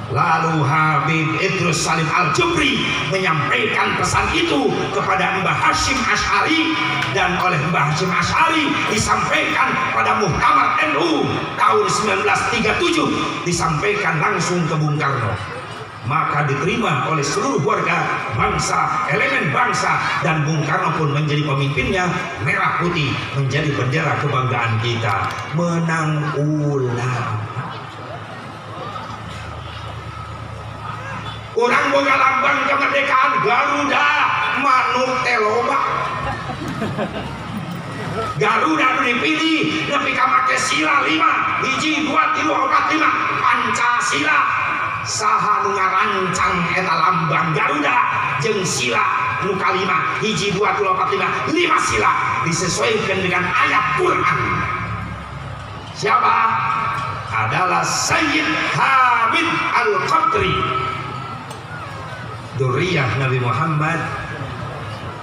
Lalu Habib Idrus Salim Al-Jupri menyampaikan pesan itu kepada Mbah Hasyim Asy'ari, dan oleh Mbah Hasyim Asy'ari disampaikan pada Muktamar NU tahun 1937, disampaikan langsung ke Bung Karno. Maka diterima oleh seluruh warga bangsa, elemen bangsa, dan Bung Karno pun menjadi pemimpinnya. Merah putih menjadi bendera kebanggaan kita. Menang ulang. Urang boga lambang kemerdekaan Garuda, manuk teloba. Garuda dipilih nepi ka make sila 5, 1, 2, 3, 4, 5, Pancasila. Saha nu ngarancang eta lambang Garuda jeung sila nu kalima 1, 2, 3, 4, 5, 5 sila disesuaikan dengan ayat Quran. Siapa? Adalah Sayyid Hamid Al-Qadri, dzurriyyah Nabi Muhammad,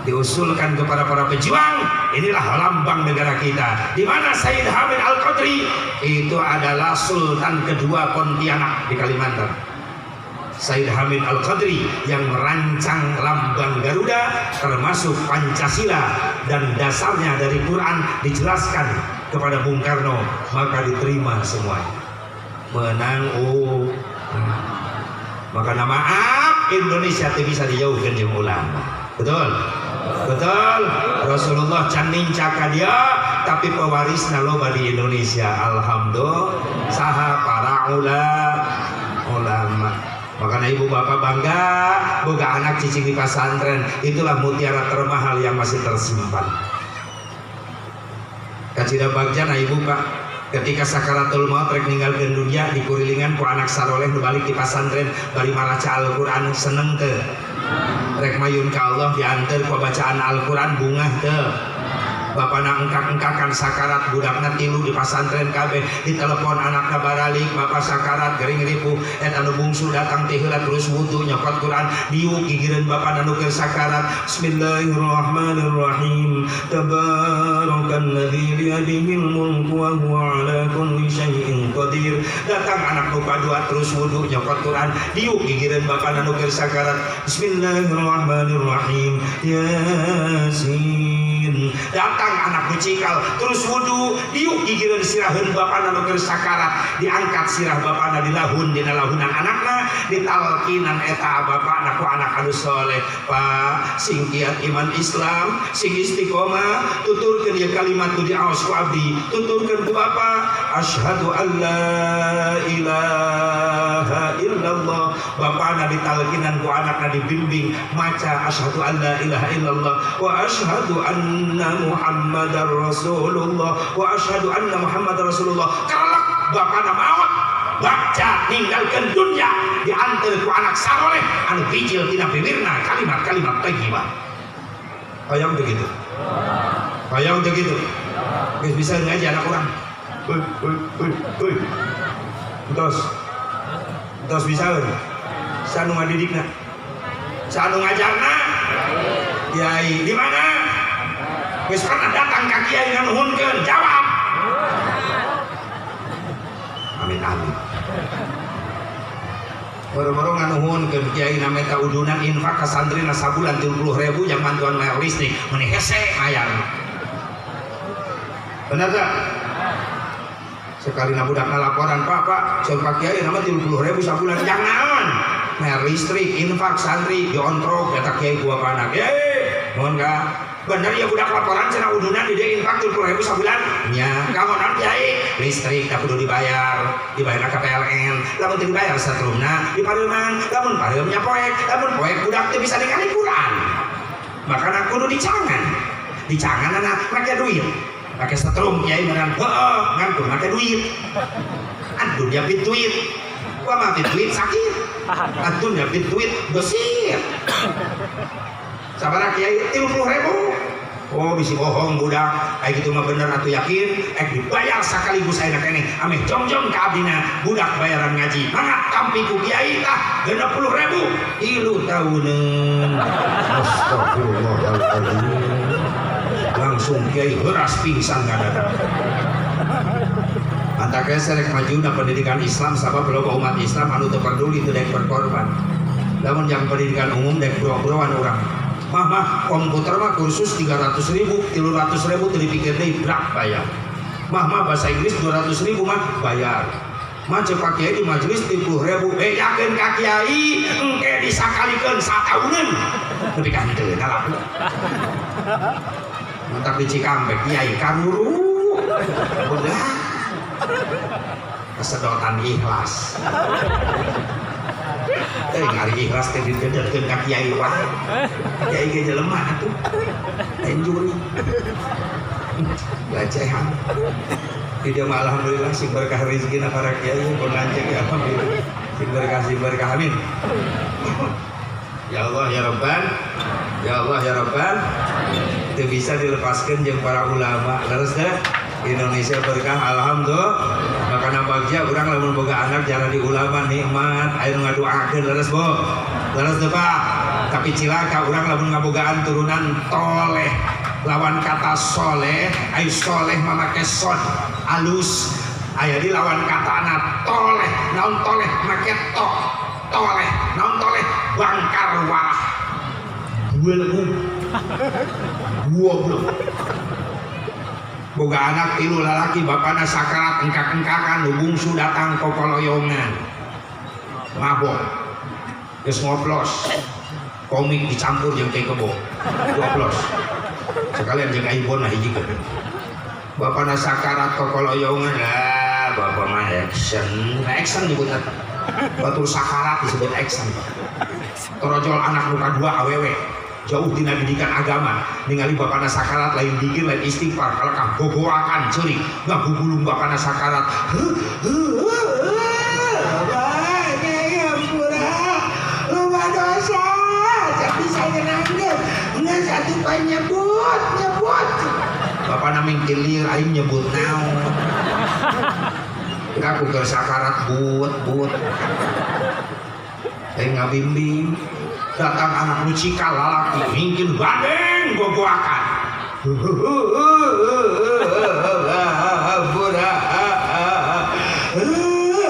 diusulkan kepada para pejuang. Inilah lambang negara kita, di mana Sayyid Hamid Al-Qadri itu adalah Sultan kedua Pontianak di Kalimantan. Sayyid Hamid Al-Qadri yang merancang lambang Garuda, termasuk Pancasila, dan dasarnya dari Quran dijelaskan kepada Bung Karno, maka diterima semuanya. Menang maka nama Indonesia itu bisa dijauhkan jeung ulama. Betul? Betul. Rasulullah can nincaka dia, tapi pewarisna loba di Indonesia. Alhamdulillah. Saha para ulama. Makanya ibu bapak bangga boga anak cicing di pesantren. Itulah mutiara termahal yang masih tersimpan. Kacida bagjana ibu pak, ketika sakaratul maut rek ninggalkeun dunia, dikurilingan ku anak saroleh nu balik di pesantren bari maraca Al-Qur'an, seneng teu? Rek mayun ka Allah diantar ku bacaan Al-Qur'an, bungah teu? Bapakna engkak-engkakan sakarat, budakna tilu di pesantren kabeh, ditelepon anakna baralik, bapak sakarat gering ripuh, eta nu bungsu datang teh heula terus wudu nyokot Quran, diuk gigireun bapakna nu keur sakarat. Bismillahirrahmanirrahim. Tabarakalladzi biyadihil mulku wa huwa ala kulli syai'in qadir. Datang anak nu padua terus wudu nyokot Quran, diuk gigireun bapakna nu keur sakarat. Bismillahirrahmanirrahim. Yasin. Datang anak becikal terus wudu, diuk gigireun siraheun bapana nu keur sakarat, diangkat sirah bapana dilahun dina lahunan anakna, ditalkinan eta bapana ku anak anu soleh. Pak, sing kiat iman Islam, sing istiqomah, tuturkeun ieu kalimat nu diaos ku abdi, tuturkeun ku bapa, asyhadu an la ilaha illallah. Bapana ditalkinan ku anakna dibimbing maca asyhadu an la ilaha illallah wa asyhadu anna Muhammadar Rasulullah wa asyhadu anna Muhammadar Rasulullah. Karek bapana maut baca ninggalkeun dunya diantar ku anak saleh anu bijil tina bibirna kalimat-kalimat thayyibah. Hayang begitu. Hayang begitu. Geus bisa ngaji anak urang. Euy. Tos bisa euy. Sanu ngadidikna. Sanu ngajarna. Kiai di mana? Geus pernah datang ka kiai nganuhunkeun, jawab. Amin. Baru-baru nganuhunkeun kiai na meta udunan infak ka santrina sabulan 30.000 yang bantuan mayar listrik meuni hese mayar. Benar tak? Sekali budak laporan, Pak, saya Pak Kiai nama 30.000 sabulan. Jangan mayar listrik, infak, santri, diontrok, kata Kiai gua panak. Mohon enggak? Benar ya budak laporan, cina udunan di dia infak 30.000 sabulan. Ya, kamu nanti Kiai, listrik tak perlu dibayar ke PLN. Lamun dibayar setrumna di pareman, lamun paremnya poek, lamun poek budak teh bisa dikali Quran. Makanya kudu dicangan anak pakai duit. Pakai setrum kiai menan ngantur pakai duit. Antum nyapit duit. Gua mah duit sakit. Antum nyapit duit bersih. Sabaraha kiai 30.000. Oh bisi bohong budak. Ai kitu mah bener atuh yakin dibayar sakaligus ayeuna keneh. Ameh jom-jom ka abdina budak bayaran ngaji. Mangga kampi ku kiai tah 60.000. 3 tahunan. Astagfirullahaladzim. Langsung kiai beras pingsan ngadada. Antaknya serek maju na pendidikan Islam sabab loba umat Islam anu teu peduli teu daek berkorban. Lamun yang pendidikan umum daek bro-broan urang. Mah komputer mah kursus 300.000, 300.000 teu dipikir deui brak bayar. Mah bahasa Inggris 200.000 mah bayar. Mah cek Pak Kiai di majelis 30.000. Yakeun ka Kiai engke disakalikeun satauneun. Tapi kan teu kalah. Mentak di Cikampek kiai karuru udah kesedotan ikhlas ngari ikhlas teh digedelkeun ka kiai wae kiai ge jelema atuh lain juri lecehan dia mah alhamdulillah sing berkah rezekina para kiai pun lanceuk ya alhamdulillah sing berkah amin. Ya Allah ya Rabban, ya Allah ya Rabban. Itu bisa dilepaskan jeung para ulama. Terus deh Indonesia berkah alhamdulillah. Makana bagja urang lamun boga anak jangan di ulama nikmat. Aya ngadoakeun leres bo. Leres teu Pak. Tapi cilaka urang lamun ngabogaan turunan toleh. Lawan kata soleh, ai soleh mah make sod alus. Aya di lawan katana toleh, naon toleh make tok. Toleh, naon toleh bangkar walah. Goblok. Boga anak 3 lalaki bapana sakarat engkak-engkakan nu bungsu datang kokoloyongan. Mabok. Geus ngoplos. Komik dicampur jeung teh kebo. Ngoplos. Sekalian jeung ibonna hijikeun. Bapana sakarat kokoloyongan. Bapak mah action nyebutna. Batur sakarat disebut action. Torojol anak luka 2 awewe. Jauh dina didikan agama ningali bapana sakarat lain dikir lain istighfar kalau kang gogoakan ceurik ngagugulung bapana sakarat lupa dosa tapi saya nanggung nggak satu nyebut bapana mingkilir aing nyebut naon ngaku ke sakarat but aing ngabimbing datang anak lucika lalaki mungkin bandeng gogoakan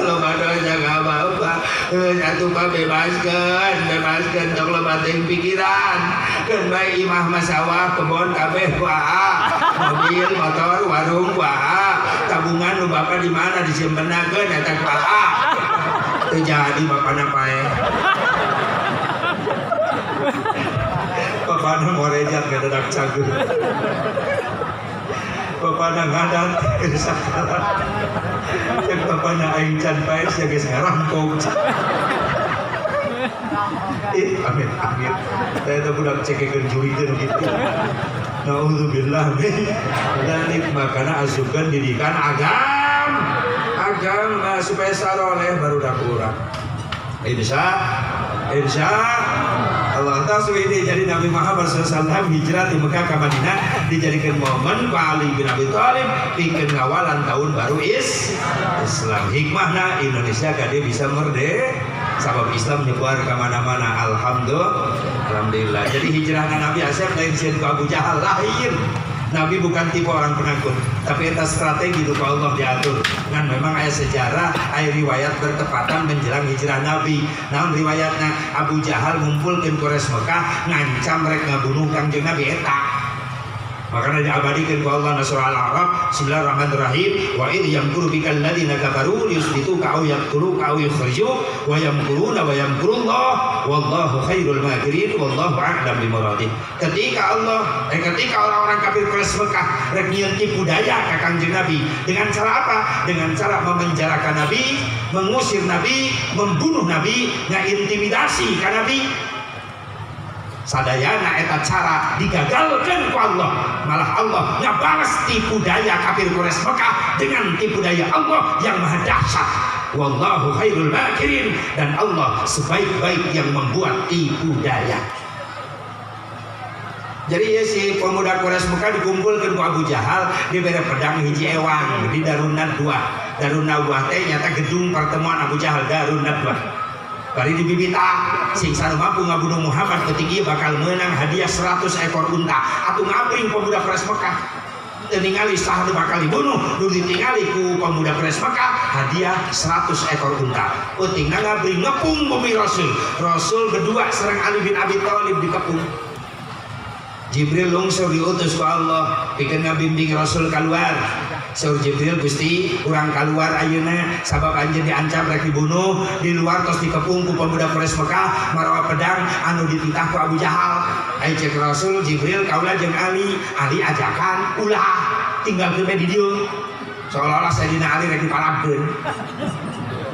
lo madonya gak apa-apa satu pak bebaskan dong lo batin pikiran kan baik imah masawah kebon kabeh wah mobil motor warung wah tabungan lo bapak di mana disimpenakeun eta wah terjadi bapak napae Bapana morejat ke dadak cagur. Bapana ngadat ke sakarat. Yang bapana aing can paes ya geus ngarampong. Amin. Saya tuh budak cekekeun juhikeun gitu. Nauzubillah min dzalik makana asukeun didikan agama Kang supaya saroleh baru dak urang. Insya Allah tas ini jadi Nabi Muhammad SAW hijrah di Mekah ke Madinah dijadikan momen Ali bin Abi Thalib bikin ngawalan tahun baru Islam. Hikmahna Indonesia gade bisa merdeka sabab Islam nyebar ke mana-mana. Alhamdulillah. Jadi hijrah Nabi Asep lain sieun ku Abu Jahal lain. Nabi bukan tipe orang penakut, tapi itu strategi itu Allah diatur. Kan memang ayat sejarah, ayat riwayat bertepatan menjelang hijrah Nabi. Namun riwayatnya Abu Jahal ngumpulkeun Quraisy Mekah ngancam mereka ngabunuh Kangjeng Nabi eta. Makanya diabadikan ku Allah surah Al-A'raf Bismillahirrahmanirrahim wa idh yamkuru bikal ladzina kafaru liyusbituka aw yaqtuluka aw yukhrijuk wa yamkuruna wa yamkurullah wallahu khairul makirin wallahu a'lam bimuradih. Ketika orang-orang kafir Quraisy Mekah rek nyieun tipu daya ka Kangjeng Nabi dengan cara apa? Dengan cara memenjarakan Nabi, mengusir Nabi, membunuh Nabi, ngaintimidasi ka Nabi. Sadayana eta cara digagalkan ku Allah, malah Allah ngabalas tipu daya kafir Quraisy Mekah dengan tipu daya Allah yang maha dahsyat. Wallahu khairul makirin, dan Allah sebaik-baik yang membuat tipu daya. Jadi ya si pemuda Quraisy Mekah dikumpulkan ku Abu Jahal di bere pedang hiji ewang di Darun Nadwah. Darun Nadwah teh nyata gedung pertemuan Abu Jahal Darun Nadwah. Bari dibibita sing sanu mampu ngabunuh Muhammad ketika bakal menang hadiah 100 ekor unta. Atuh ngabring pemuda Quraisy Mekah. Teu ningali saha bakal dibunuh, nu ditingali ku pemuda Quraisy Mekah hadiah 100 ekor unta. Utingna ngabring ngepung bumi Rasul. Rasul berdua sareng Ali bin Abi Thalib dikepung. Jibril lungsur diutus ku Allah pikeun ngabimbing Rasul keluar. Saur Jibril Gusti urang keluar ayeuna sabab anjeun diancam rek dibunuh di luar tos dikepung ku pemuda Quraisy Mekah marawa pedang anu dititah ku Abu Jahal. Ai cek Rasul Jibril kaula jeung Ali ajakan ulah tinggal ke di dieu seolah-olah Sayyidina Ali rek dipalabkeun.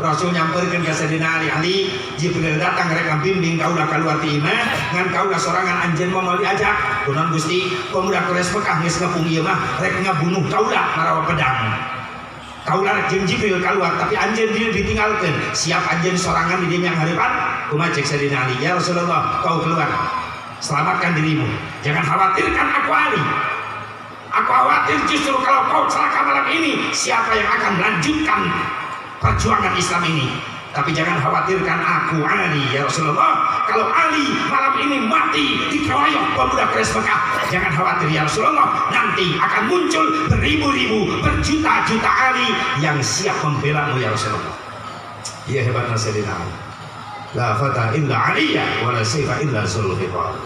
Rasul nyamperkeun ka Sayyidina Ali, Jibril datang rek ngabimbing kaula keluar ti imah ngan kaula sorangan anjeun moal diajak. Kunaon Gusti, pemuda Quraisy Mekah geus ngepung ieu mah rek ngabunuh kaula marawa pedang. Kaula rek jeung Jibril keluar tapi anjeun dieu ditinggalkeun. Siap anjeun sorangan di dieu yang harapan? Kumaha cek Sayyidina Ali, ya Rasulullah, kau keluar. Selamatkan dirimu. Jangan khawatirkan aku Ali. Aku khawatir justru kalau kau celaka malam ini, siapa yang akan melanjutkan perjuangan Islam ini. Tapi jangan khawatirkan aku Ali ya Rasulullah. Kalau Ali malam ini mati dikeroyok pemuda Quraisy Mekah, jangan khawatir ya Rasulullah. Nanti akan muncul beribu-ribu, berjuta-juta Ali yang siap membela-Mu ya Rasulullah. Iya hebatnya Sayyidina Ali. La fata illa aliyya wa la sayfa illa zulfiqar.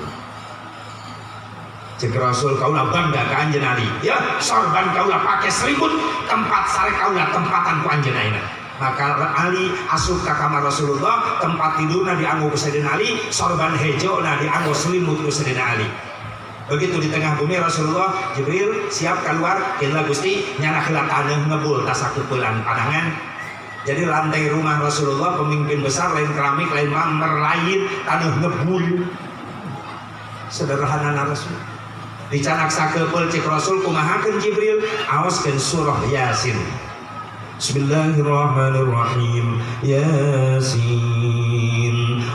Cek Rasul kaulah bangga ke anjeun Ali. Ya, sorban kaulah pakai selimut, tempat sare kaulah tempatan ku anjeun ayeuna. Maka Ali asup ka kamar Rasulullah, tempat tidurna dianggo ku Sayyidina Ali, sorban hejona dianggo selimut ku Sayyidina Ali. Begitu di tengah bumi Rasulullah, Jibril siap keluar, kira Gusti nyana heula taneuh ngebul tasakeupelan pandangan. Jadi lantai rumah Rasulullah pemimpin besar lain keramik, lain marmer, lain taneuh ngebul. Sederhana Rasul. Dicanak sakeupel cek Rasul kumahakeun Jibril, aoskeun surah Yasin. Bismillahirrahmanirrahim. Yasin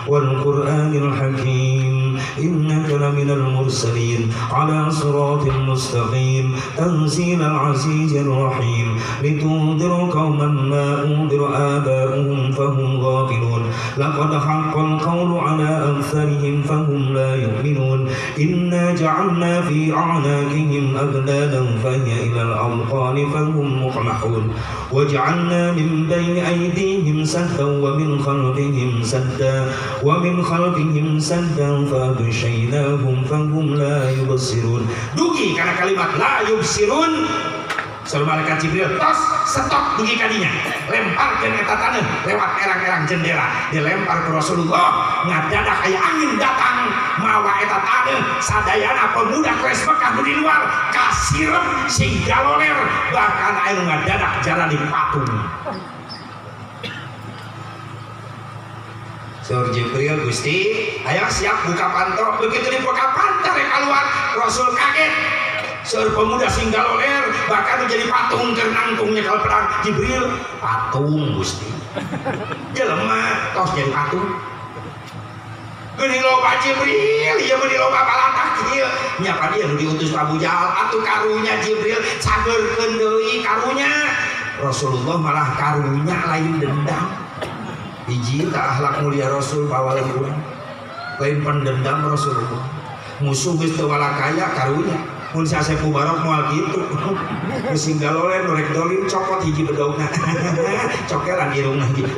wal Qur'anil Hakim innaka laminal mursalin ala siratin mustaqim tanzilal azizir rahim litunzira qauman ma unzira aba'uhum fahum ghafilun laqad haqqal qawlu ala aktharihim fahum la yu'minun inna ja'alna fi a'naqihim aghlalan fahiya ilal awqani fahum muqmahun وجعلنا من بين أيديهم سدا ومن خلفهم سدا فأغشيناهم فهم لا يبصرون. Dugi karena kalimat la yubsirun. Saur malaikat Jibril tos stop dugi kadinya, lemparkeun eta taneuh lewat erang-erang jendela, dilempar ke Rasulullah. Ngadadak aya angin datang mawa eta taneuh sadayana pemuda Quraisy Mekah di luar kasirep sing galoler bahkan aya ngadadak jalan di patung. Saur Jibril Gusti aya siap buka pantor, begitu dibuka pantor keluar Rasul kaget. seueur pemuda singgaloler bakal jadi patung keur nangtungnya kalau perang Jibril patung Gusti jelema tos jadi patung geni loba Jibril ieu mah di loba balatak kieu nya pa dia nu diutus Abu Jahal atuh karunya Jibril cageurkeun deui karunya Rasulullah malah karunya lain dendam hiji tak akhlak mulia Rasul bawaleun urang lain pendendam Rasulullah musuh geus teu walakaya karunya mun si Asep Mubarok moal kitu geus galolen norek dolim copot hiji bedaugna cokelan irungna hiji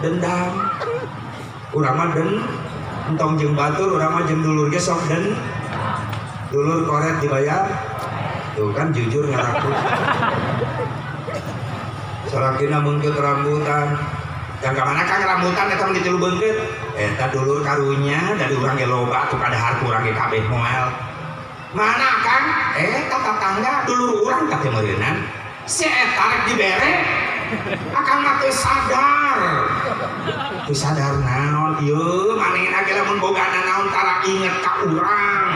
dendam urang mah entong jeung batur urang mah jeung dulur ge sok dulur koret dibayar tuh kan jujur ngaraku salakina meungkeut rambutan yang kemana kang rambutan eta mah ditilu beungkeut eta dulur karunya dari urang ge loba atuh kadahar urang ge kabeh moal mana kang eta tatangga dulur urang teh meureunan si eta rek dibere akang mah teu sadar naon ieu manehna ge lamun bogana naon tara inget ka urang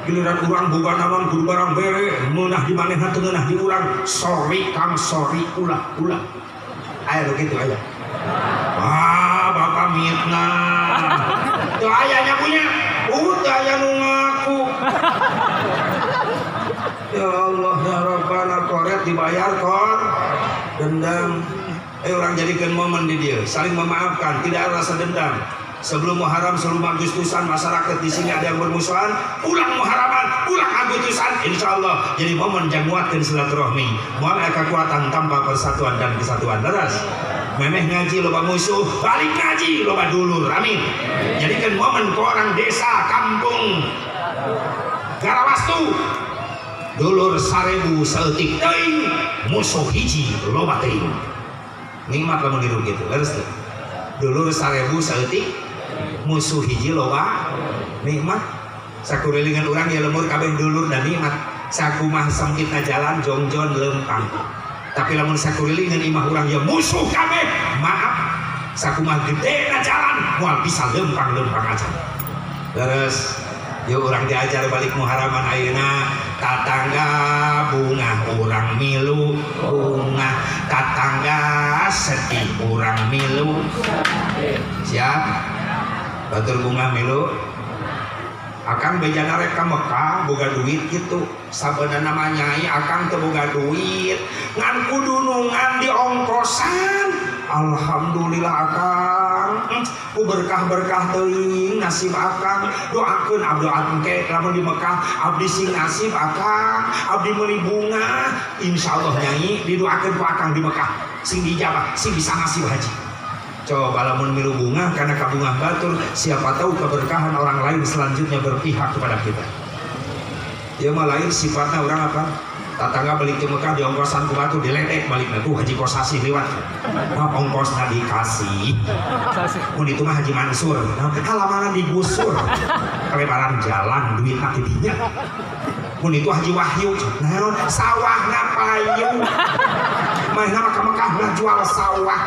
giliran urang boga naon kudu barang bere meunah di manehna teu ngeunah di urang sorry kang sorry ulah aya begitu aya bapak mitna teu aya nya punya teu aya nu ngaku ya Allah ya Rabbana koret dibayar kor dendam orang jadikan momen di dia saling memaafkan tidak ada rasa dendam sebelum Muharram sebelum Agustusan masyarakat di sini ada yang bermusuhan ulang Muharraman ulang Agustusan insyaallah jadi momen yang nguatkeun silaturahmi moal aya kekuatan tanpa persatuan dan kesatuan leres memeh ngaji loba musuh balik ngaji loba dulur amin jadikan momen ke orang desa kampung Garawastu dulur 1000 saeutik teuing musuh hiji loba teuing nikmat lamun diru kitu leres teh dulur 1000 saeutik musuh hiji loba nikmat sakurilingan urang ya lemur kabeh dulur dan nikmat sakumaha sempitna jalan jongjon lempang tapi lamun sakurilingan imah urang ya musuh kabeh maaf sakumaha gedena jalan moal bisa lempang-lempang aja leres yuk orang diajar balik Muharraman ayeuna tatangga bunga urang milu bunga tatangga sedih urang milu siap batur bunga milu akang bejana rek ka Mekah boga duit gitu sabeuna nama nyai akang teu boga duit ngan kudu nungan di ongkosan alhamdulillah akang berkah-berkah teuing nasib akang doakeun abdi engke lamun di Mekah abdi sing nasib akang abdi meuli bunga insyaallah nyai didoakeun ku akang di Mekah sing dijabah sing bisa nasib haji coba lamun milu bunga karena kabungah batur siapa tahu keberkahan orang lain selanjutnya berpihak kepada kita dia mah lain sifatnya orang apa tatangga balik ke Mekah di ongkosan ku batu diledek baliknya tuh haji kosasi lewat ongkosnya dikasih mun itu mah Haji Mansur halamanan digusur kelebaran jalan duit nak didinya mun itu Haji Wahyu nah sawah ngapayu main nama ke Mekah ngajual sawah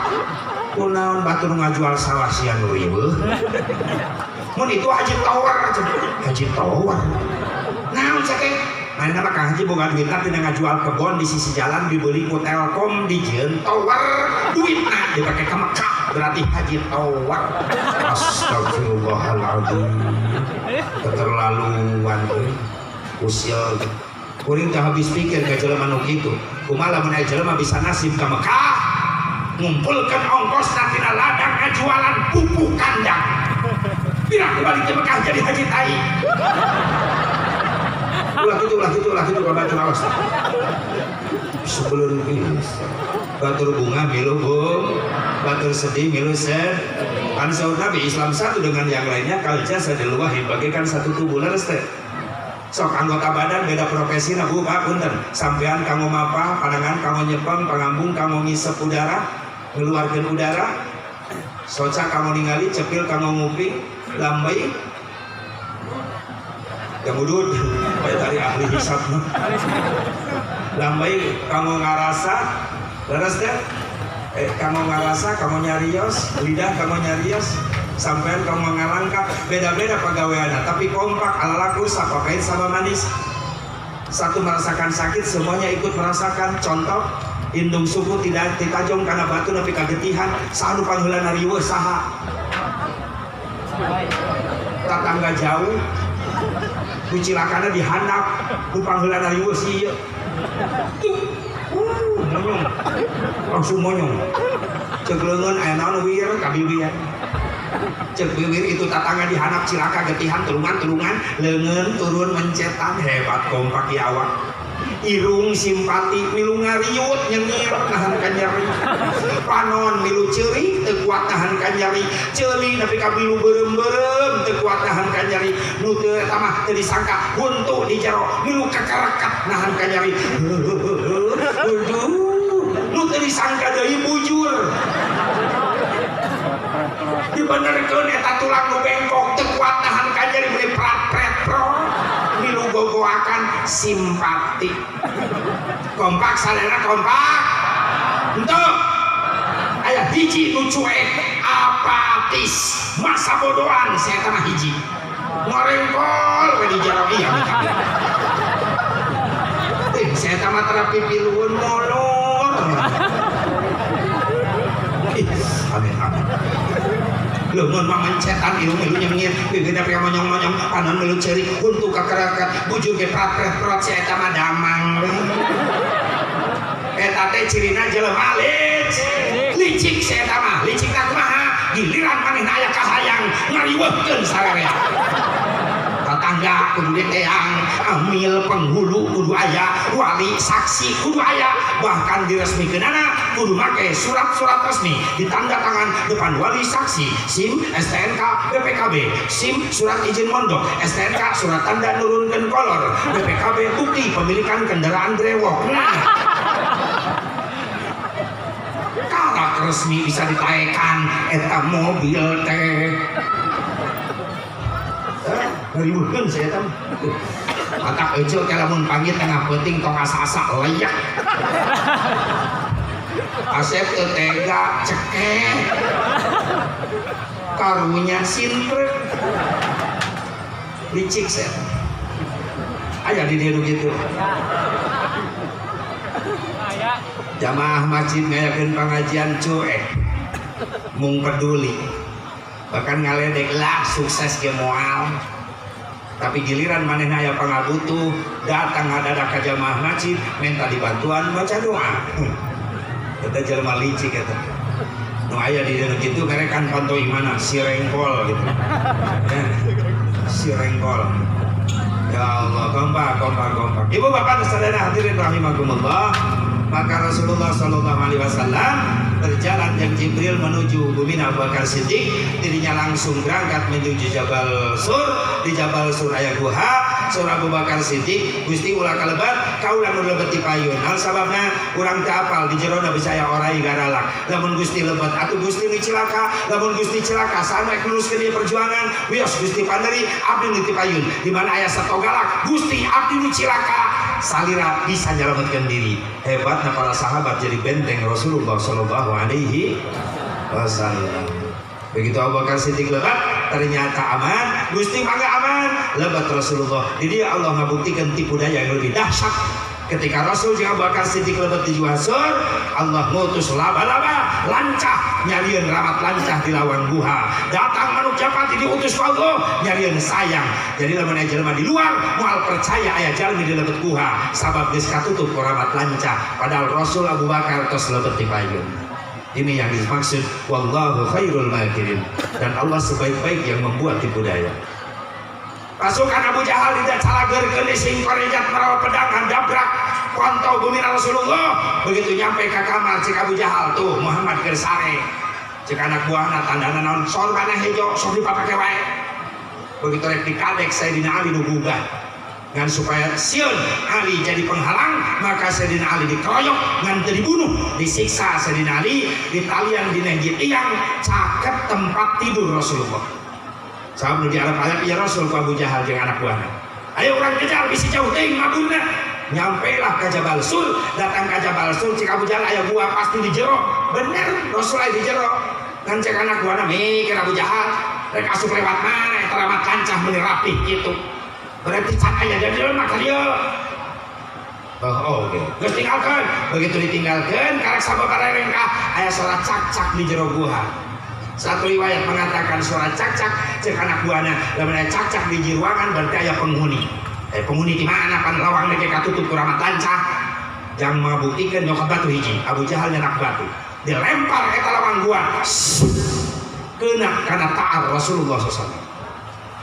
kunaon batur ngajual sawah sian leuweuh mun itu Haji Tower naon sakit main nama Kang Haji boga duitna tina ngajual kebon di sisi jalan dibeli ku Telkom dijieun tower duitna dipake ka Mekah berarti Haji Tower astagfirullahaladzim keterlaluan usia kuring teh habis pikir ka jelema nu kitu kumaha lamun aya jelema bisa nasib ka Mekah ngumpulkeun ongkosna tina ladang ngajualan pupuk kandang pirang balik ke Mekah jadi haji tai ulah gitu kalau batur awas sebelum ini batur bunga milu bung batur sedih milu sed kan saud Nabi Islam satu dengan yang lainnya kalja sadiluwahi bagaikan satu tubuh leres teh sok anggota badan beda profesi na buka punten sampean kamu mapa pandangan kamu nyepeng pangambung kamu ngisep udara ngeluarkeun udara soca kamu ningali cepil kamu ngupi lambai yang udud dari ahli hisab lambai kamu ngarasa leres deh kamu ngarasa kamu nyarios lidah kamu nyarios Sampean kamu mengalangkah beda-beda pegawaiannya, tapi kompak ala laku sapa pahit sama manis. Satu merasakan sakit, semuanya ikut merasakan. Contoh, indung suku tidak ditajong karena batu tapi kagetihan. Sanu panggilan riweuh saha? Tetangga jauh, kucilakana dihandap, ku panggilan riweuh sih. Monyong, langsung monyong. Cek leungeun aya naon wir kabibian. Cek bibir itu tatangga dihanap cilaka getihan tulungan leungeun turun mencetan hebat kompak ya awak. Irung simpati milu ngariut nyengir nahan ka nyeri. Panon milu ceurik teu kuat nahan ka nyeri. Ceuli nepi ka milu beureum-beureum teu kuat nahan ka nyeri. Nu teu eta mah teu disangka buntu di jero milu kakarekat nahan ka nyeri. Aduh, nu teu disangka deui bujur. Dibenerkeun eta tulang nu bengkok teu kuat nahan ka nyeri beli prat-pret pro. Milu gogoakan simpati. Kompak salena kompak. Entuk. Aya hiji nu cuek apatis. Masa bodohan saya tanah hiji. Ngorengkol we di jero ieu. Saya tamat terapi piluun molor. Amin amin. Leungeun mah mencetan irung milu nyengir, bibirna pria monyong-monyong, panon milu ceurik, huntu kakarakat, bujur ge prat-prat si eta mah damang. Eta teh cirina jelema licik si eta mah, licik tak kumaha, giliran manehna aya kahayang ngariweuhkeun sararea. Tetangga kudu diteang, amil penghulu kudu aya, wali saksi kudu aya, bahkan diresmikeunana kudu make surat-surat resmi ditanda tangan depan wali saksi, SIM, STNK, BPKB, SIM, surat izin mondok, STNK, surat tanda nurunkeun kolor, BPKB, bukti pemilikan kendaraan brewok. Karak resmi bisa ditaekan eta mobil teh. Ngariweuhkeun saya tam. Matak eceu ke lamun panggil tengah penting tong asa-asa layak. Asep teu tega cekek. Karunya sintrek. Licik saya. Aya di dieu kitu. Jamaah masjid ngayakeun pengajian cuek. Mung peduli. Bahkan ngaledek lah sukses ge moal. Tapi giliran manehna aya pangabutuh datang hadadak ka jamaah masjid minta dibantuan baca doa. Eta jelema licik eta. Nu aya di dieu kitu karekan panto imana si rengkol gitu. Ya. Si rengkol. Ya Allah, kompak. Ibu bapak saudara hadirin rahimakumullah. Maka Rasulullah sallallahu alaihi wasallam berjalan yang Jibril menuju bumi Abu Bakar Siddiq, dirinya langsung berangkat menuju Jabal Sur. Di Jabal Sur aya guha, Sur Abu Bakar Siddiq Gusti ulah kalebat kaulah nu lebet ti payun. Hal sababna urang teu apal di jerona bisa aya orai garalak. Lamun Gusti lebet atuh Gusti nu cilaka, lamun Gusti cilaka sanek nuluskeun ieu perjuangan, wios Gusti panderi abdi nu ti payun. Di mana aya satogalak Gusti abdi nu cilaka salira bisa nyelametkeun diri. Hebatna para sahabat jadi benteng Rasulullah sallallahu alaihi wasallam. Begitu Abu Bakar Siddiq lebat, ternyata aman. Gusti mangga aman, lebat Rasulullah. Jadi Allah ngabuktikan tipu daya yang lebih dahsyat. Ketika Rasul jeung Abu Bakar Siddiq lebat di Juhasur, Allah ngutus laba-laba lancah nyarieun ramat lancah di lawang guha. Datang manuk japati diutus ku Allah nyarieun sayang. Jadi lamun aya jelema di luar moal percaya aya jalmi di lebat guha, sabab geus katutup ku ramat lancah. Padahal Rasul Abu Bakar tos lebat di payun. Ini yang dimaksud wallahu khairul makirin, dan Allah sebaik-baik yang membuat tipu daya. Pasukan Abu Jahal tidak calagerkeun di sing korejat marawa pedang handabrak kontol bumi Rasulullah. Begitu nyampe ke kamar cik Abu Jahal tuh Muhammad keur sare. Cik anak buahna tandana naon sorbana hejo sok dipapake wae. Begitu rek dikadek Sayyidina Ali nu gugah. Ngan supaya sieun Ali jadi penghalang, maka Sayyidina Ali dikeroyok ngan teu dibunuh, disiksa Sayyidina Ali di talian dina hiji tiang caket tempat tidur Rasulullah. Sahabat nu diarep-arep ya Rasul ku Abu Jahal jeung anak buahna. Ayo urang kejar bisi jauh teuing ngabunna. Nyampelah ka Jabal Sur, datang ka Jabal Sur cik Abu Jahal aya gua pasti di jero. Bener Rasul aya di jero. kan cek anak buana mikir Abu Jahal rek asup lewat mana teramat kancah menirapih gitu berarti cakanya jadi maka dia oke. Geus tinggalkeun begitu ditinggalkeun karek sababaraha rengkah aya suara cak-cak di jero guha. Satu riwayat mengatakan suara cak-cak cek anak buana lamun aya cak-cak di ruangan berarti aya penghuni. Penghuni di mana pan lawang lagi katutup ku ramat tancah jang mabukikeun nyokat batu hiji Abu Jahal nyenak batu dilempar eta lawang gua keuna kana ta'ar Rasulullah SAW.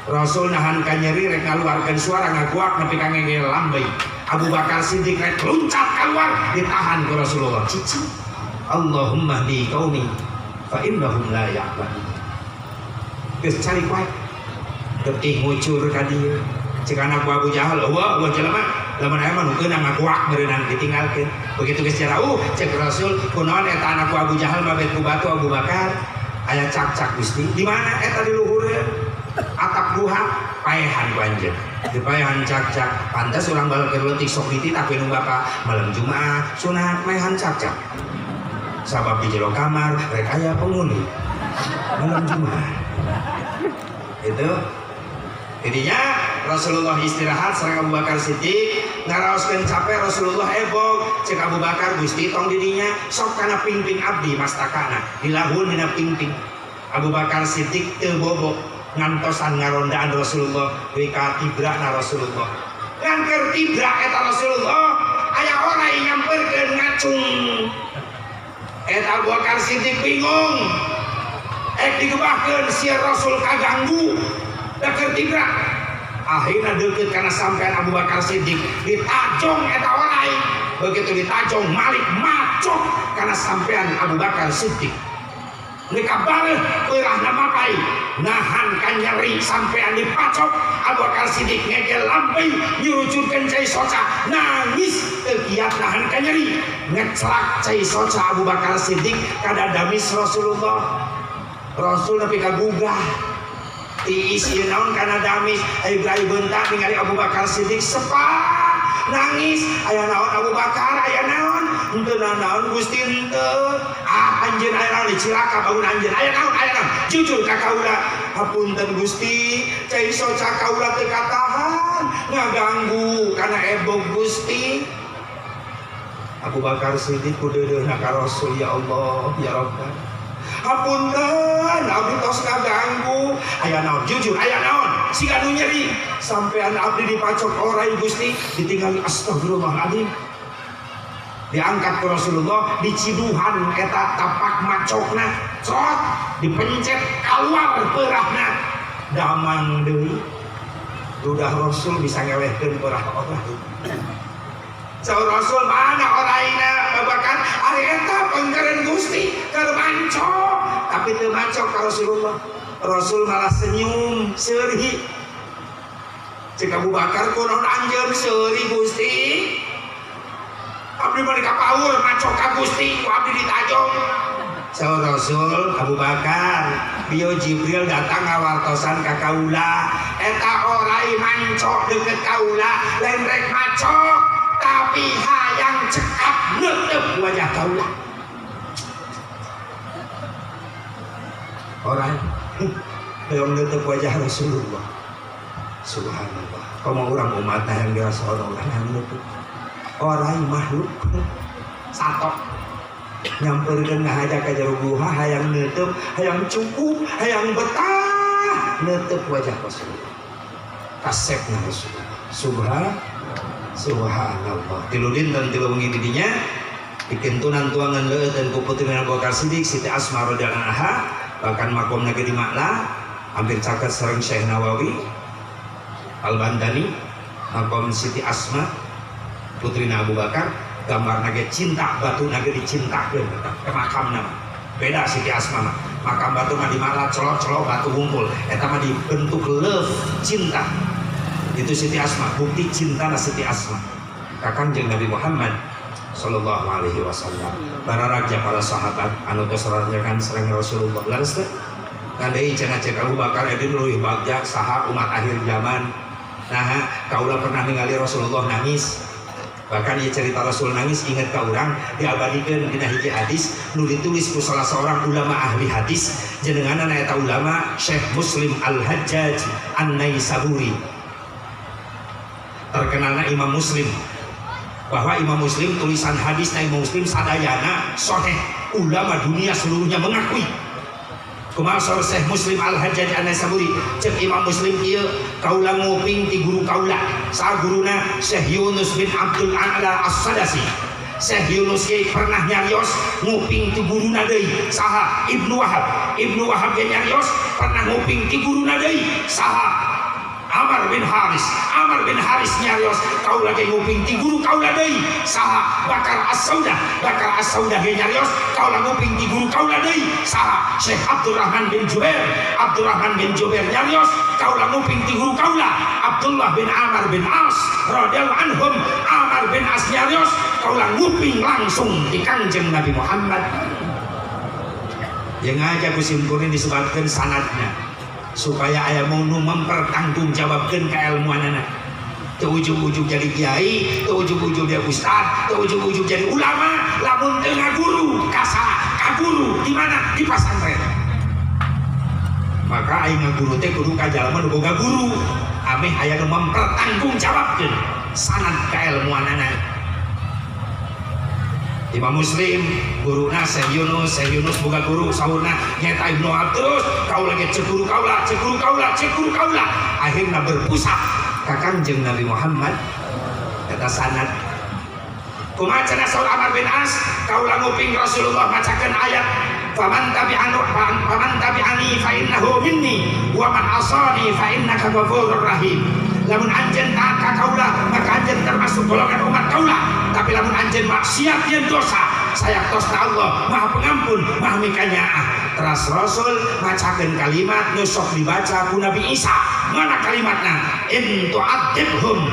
Rasul nahan ka nyeri rek ngaluarkeun suara ngaguak nepi ka ngegel lambai. Abu Bakar Siddiq rek loncat keluar ditahan ke Rasulullah. Cici Allahumma hdi qaumi fa innahum la ya'lamun. Geus cari wae getih ngucur ka dieu. Cik anak Abu Jahal, wah jelema lamun aya mah nu keunang ngaguak berenang ditinggalkeun. Begitu geus jarauh cek Rasul kunaon eta anak Abu Jahal mabet ku batu Abu Bakar. Aya cak-cak Gusti. Di mana eta di luhureun? Atap guha paehan ku anjeun. Di paehan cak-cak. Pantes urang balekeun leutik sok dititah nu Bapak malam Jumat sunat paehan cak-cak. Sabab di jero kamar rek aya penghuni. Malam Jumat. Itu jadinya Rasulullah istirahat sareng Abu Bakar Siddiq ngaraoskeun capek Rasulullah ebog cek Abu Bakar Gusti tong didinya sok kana pingping abdi mastakana dilahun dina pingping. Abu Bakar Siddiq teu bobo ngantosan ngarondaan Rasulullah wika tibrana Rasulullah ngan keur tibra eta Rasulullah aya orang yang nyamperkeun ngacung eta Abu Bakar Siddiq bingung digebahkeun si Rasul kaganggu da keur tibra akhirna deukeut kana sampean Abu Bakar Siddiq ditajong eta orang begitu ditajong Malik macok kana sampean Abu Bakar Siddiq mereka balik peurahna mapai nahan kan nyeri sampean dipacok Abu Bakar Siddiq ngegel lampai nyurucurkeun cai soca nangis teu kiat nahan kan nyeri ngeclak cai soca Abu Bakar Siddiq kada damis Rasulullah Rasul nepi ka gugah tiis ieu naon kana damis Ibrahim bentak ningali Abu Bakar Siddiq sepak nangis aya naon Abu Bakar aya naon henteu naon Gusti henteu anjeun aya naon cilaka bangun anjeun aya naon jujur ka kaula hapunten Gusti cai soca kaula teu katahan ngaganggu kana ebog Gusti. Abu Bakar Siddiq ku deudeuna ka Rasul ya Allah ya Rabbana hapunten abdi tos ngaganggu aya naon jujur aya naon siga nu nyeri sampean abdi dipacok orai Gusti ditinggali astagfirullahaladzim diangkat ke Rasulullah diciduhan eta tapak macokna cot dipencet keluar peurahna damang deui dudah Rasul bisa ngelehkeun peurah orang Saur Rasul mana oraina babakan ari eta pengkeren Gusti keur mancok tapi teu mancok ka Rasulullah. Rasul malah senyum seuri cek Abu Bakar kunaon anjeun seuri Gusti abdi mah dikapaur mancok ka Gusti ku abdi ditajong. Saur Rasul Abu Bakar bio Jibril datang ngawartosan ka kaula eta orai mancok deukeut kaula lain rek macok tapi hayang cekap neuteup wajah kaula. Orang yang neuteup wajah Rasulullah. Subhanallah. Kamu orang umatnya yang dirasa orang yang neuteup. Orang makhluk satok nyamperkeun ngahajak ka jero guha hayang neuteup, hayang cukup, hayang betah neuteup wajah Rasulullah. Kasepna Rasulullah. Subhanallah. Tilu dinten tilu wengi didinya dikentunan tuangan leueun ku putrina Abu Bakar Siddiq Siti Asma radhiyallahu anha bahkan makomna ge di Makna hampir caket sareng Syekh Nawawi Al-Bandani makom Siti Asma putrina Abu Bakar gambarna ge cinta batuna ge dicintakeun ke makamna beda Siti Asma mah makam batu mah di Makna colok-colok batu ngumpul eta mah dibentuk love cinta. Itu Siti Asma, bukti cinta na Siti Asma ka Kanjeng Nabi Muhammad sallallahu alaihi wasallam. Bararaja para sahabat anu tos rajakan sareng Rasulullah leres teh ngandei cenah cek Abu Bakar edin leuwih bagja saha umat akhir zaman. Nah, kaula pernah ningali Rasulullah nangis Bahkan ia cerita Rasul nangis ingat ka urang diabadikan dina hiji hadis nu ditulis ku salah seorang ulama ahli hadis jenenganna eta ulama Syekh Muslim Al-Hajjaj An-Naisaburi, terkenalna Imam Muslim, bahwa Imam Muslim tulisan hadisna Imam Muslim sadayana sahih, ulama dunia seluruhnya mengakui. Kumaha saur Syekh Muslim Al-Hajjaj An-Naisaburi cek Imam Muslim ieu kaula nguping ti guru kaula sa guruna Syekh Yunus bin Abdul A'la As-Sadasi. Syekh Yunus ge pernah nyarios nguping ti guruna deui saha Ibnu Wahab. Ibnu Wahab ge nyarios pernah nguping ti guruna deui saha Amr bin Haris. Amr bin Haris nyarios kaula ge nguping ti guru kaula deui saha Bakar As-Sauda. Bakar As-Sauda ge nyarios kaula nguping ti guru kaula deui saha Syekh Abdurrahman bin Jubair. Abdurrahman bin Jubair nyarios kaula nguping ti guru kaula Abdullah bin Amr bin As radhiyallahu anhum. Amr bin As nyarios kaula nguping langsung di Kanjeng Nabi Muhammad. Yang aja kusimkurin disebutkan sanadnya supaya aya mau mempertanggungjawabkan keilmuanana. Teu ujug-ujug jadi kiai, teu ujug-ujug dia ustad, teu ujug-ujug jadi ulama, lamun teu ngaguru ka guru di mana? Di pesantren. Maka aing ngaguru teh kudu ka jalma nu boga guru, ameh aya nu mempertanggungjawabkeun sanad kailmuanana. Imam Muslim guruna Syekh Yunus boga guru saurna nyata Ibnu Abdus kaula ge cek guru kaula akhirna berpusat ka Kanjeng Nabi Muhammad kata sanad. Kumaha cenah saur Amr bin As kaula nguping Rasulullah macakeun ayat faman tabi'ani fa innahu minni wa man asani fa innaka ghafurur rahim. Lamun anjeun taat ka kaula maka anjeun termasuk golongan umat kaula, tapi lamun anjeun maksiat yen dosa saya tosna Allah Maha Pengampun Maha Mikanyaah. Teras Rasul macakeun kalimat nu sok dibaca ku Nabi Isa. Mana kalimatna? In tu'adzibhum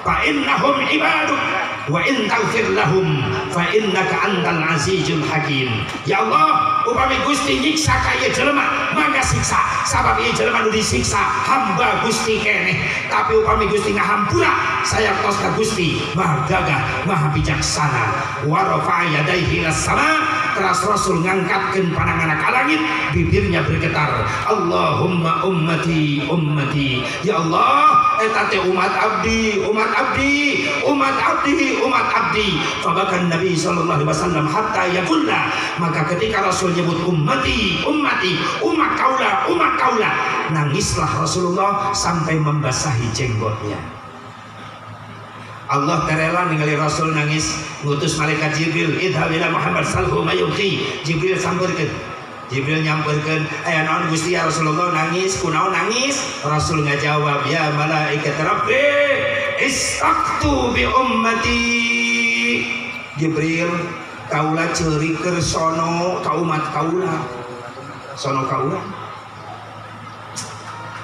fa innahum ibaduk wa in taghfir lahum fa innaka antal azizul hakim. Ya Allah, upami Gusti nyiksa ka ieu jelema mangga siksa, sabab ieu jelema nu disiksa hamba Gusti keneh, tapi upami Gusti ngahampura saya tos ka Gusti Maha Gagah Maha Bijaksana. Wa rafa'a yadayhi ila sama. Teras Rasul ngangkatkeun pandanganna ka langit, bibirnya bergetar, Allahumma ummati ummati. Ya Allah, eta teh umat abdi, umat abdi, umat abdi, umat abdi. Fabakan Nabi sallallahu alaihi wasallam hatta yaqulla. Maka ketika Rasul nyebut ummati, ummati, umat kaula, nangislah Rasulullah sampai membasahi jenggotnya. Allah terela ningali Rasul nangis, ngutus malaikat Jibril, idhab ila Muhammad salhu mayuqi. Jibril sampeurkeun. Jibril nyampeurkeun, aya naon Gusti ya Rasulullah nangis, kunaon nangis? Rasul ngajawab, ya malaikat Rabbi, istaqtu bi ummati. Jibril, kaula ceurikeun sono ka umat kaula. Sono kaula.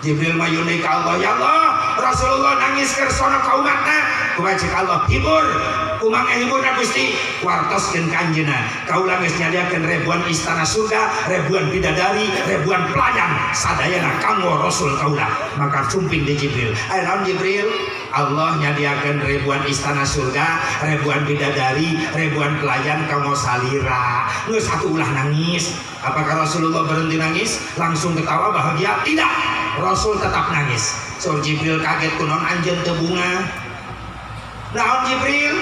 Jibril mayune ka Allah, ya Allah, Rasulullah nangis keur sono ka umatna. Kumaha cek Allah, hibur. Kumaha hiburna Gusti? Wartoskeun ka anjeunna. Kaula geus nyadiakeun ribuan istana surga, ribuan bidadari, ribuan pelayan sadayana kanggo Rasul kaula. Maka cumping di Jibril. Aya naon Jibril? Allah nyadiakeun ribuan istana surga, ribuan bidadari, ribuan pelayan kanggo salira. Geus satu ulah nangis. Apakah Rasulullah berhenti nangis? Langsung ketawa bahagia? Tidak. Rasul tetap nangis. Saur Jibril kaget kunaon anjeun teu bunga. Naon Jibril?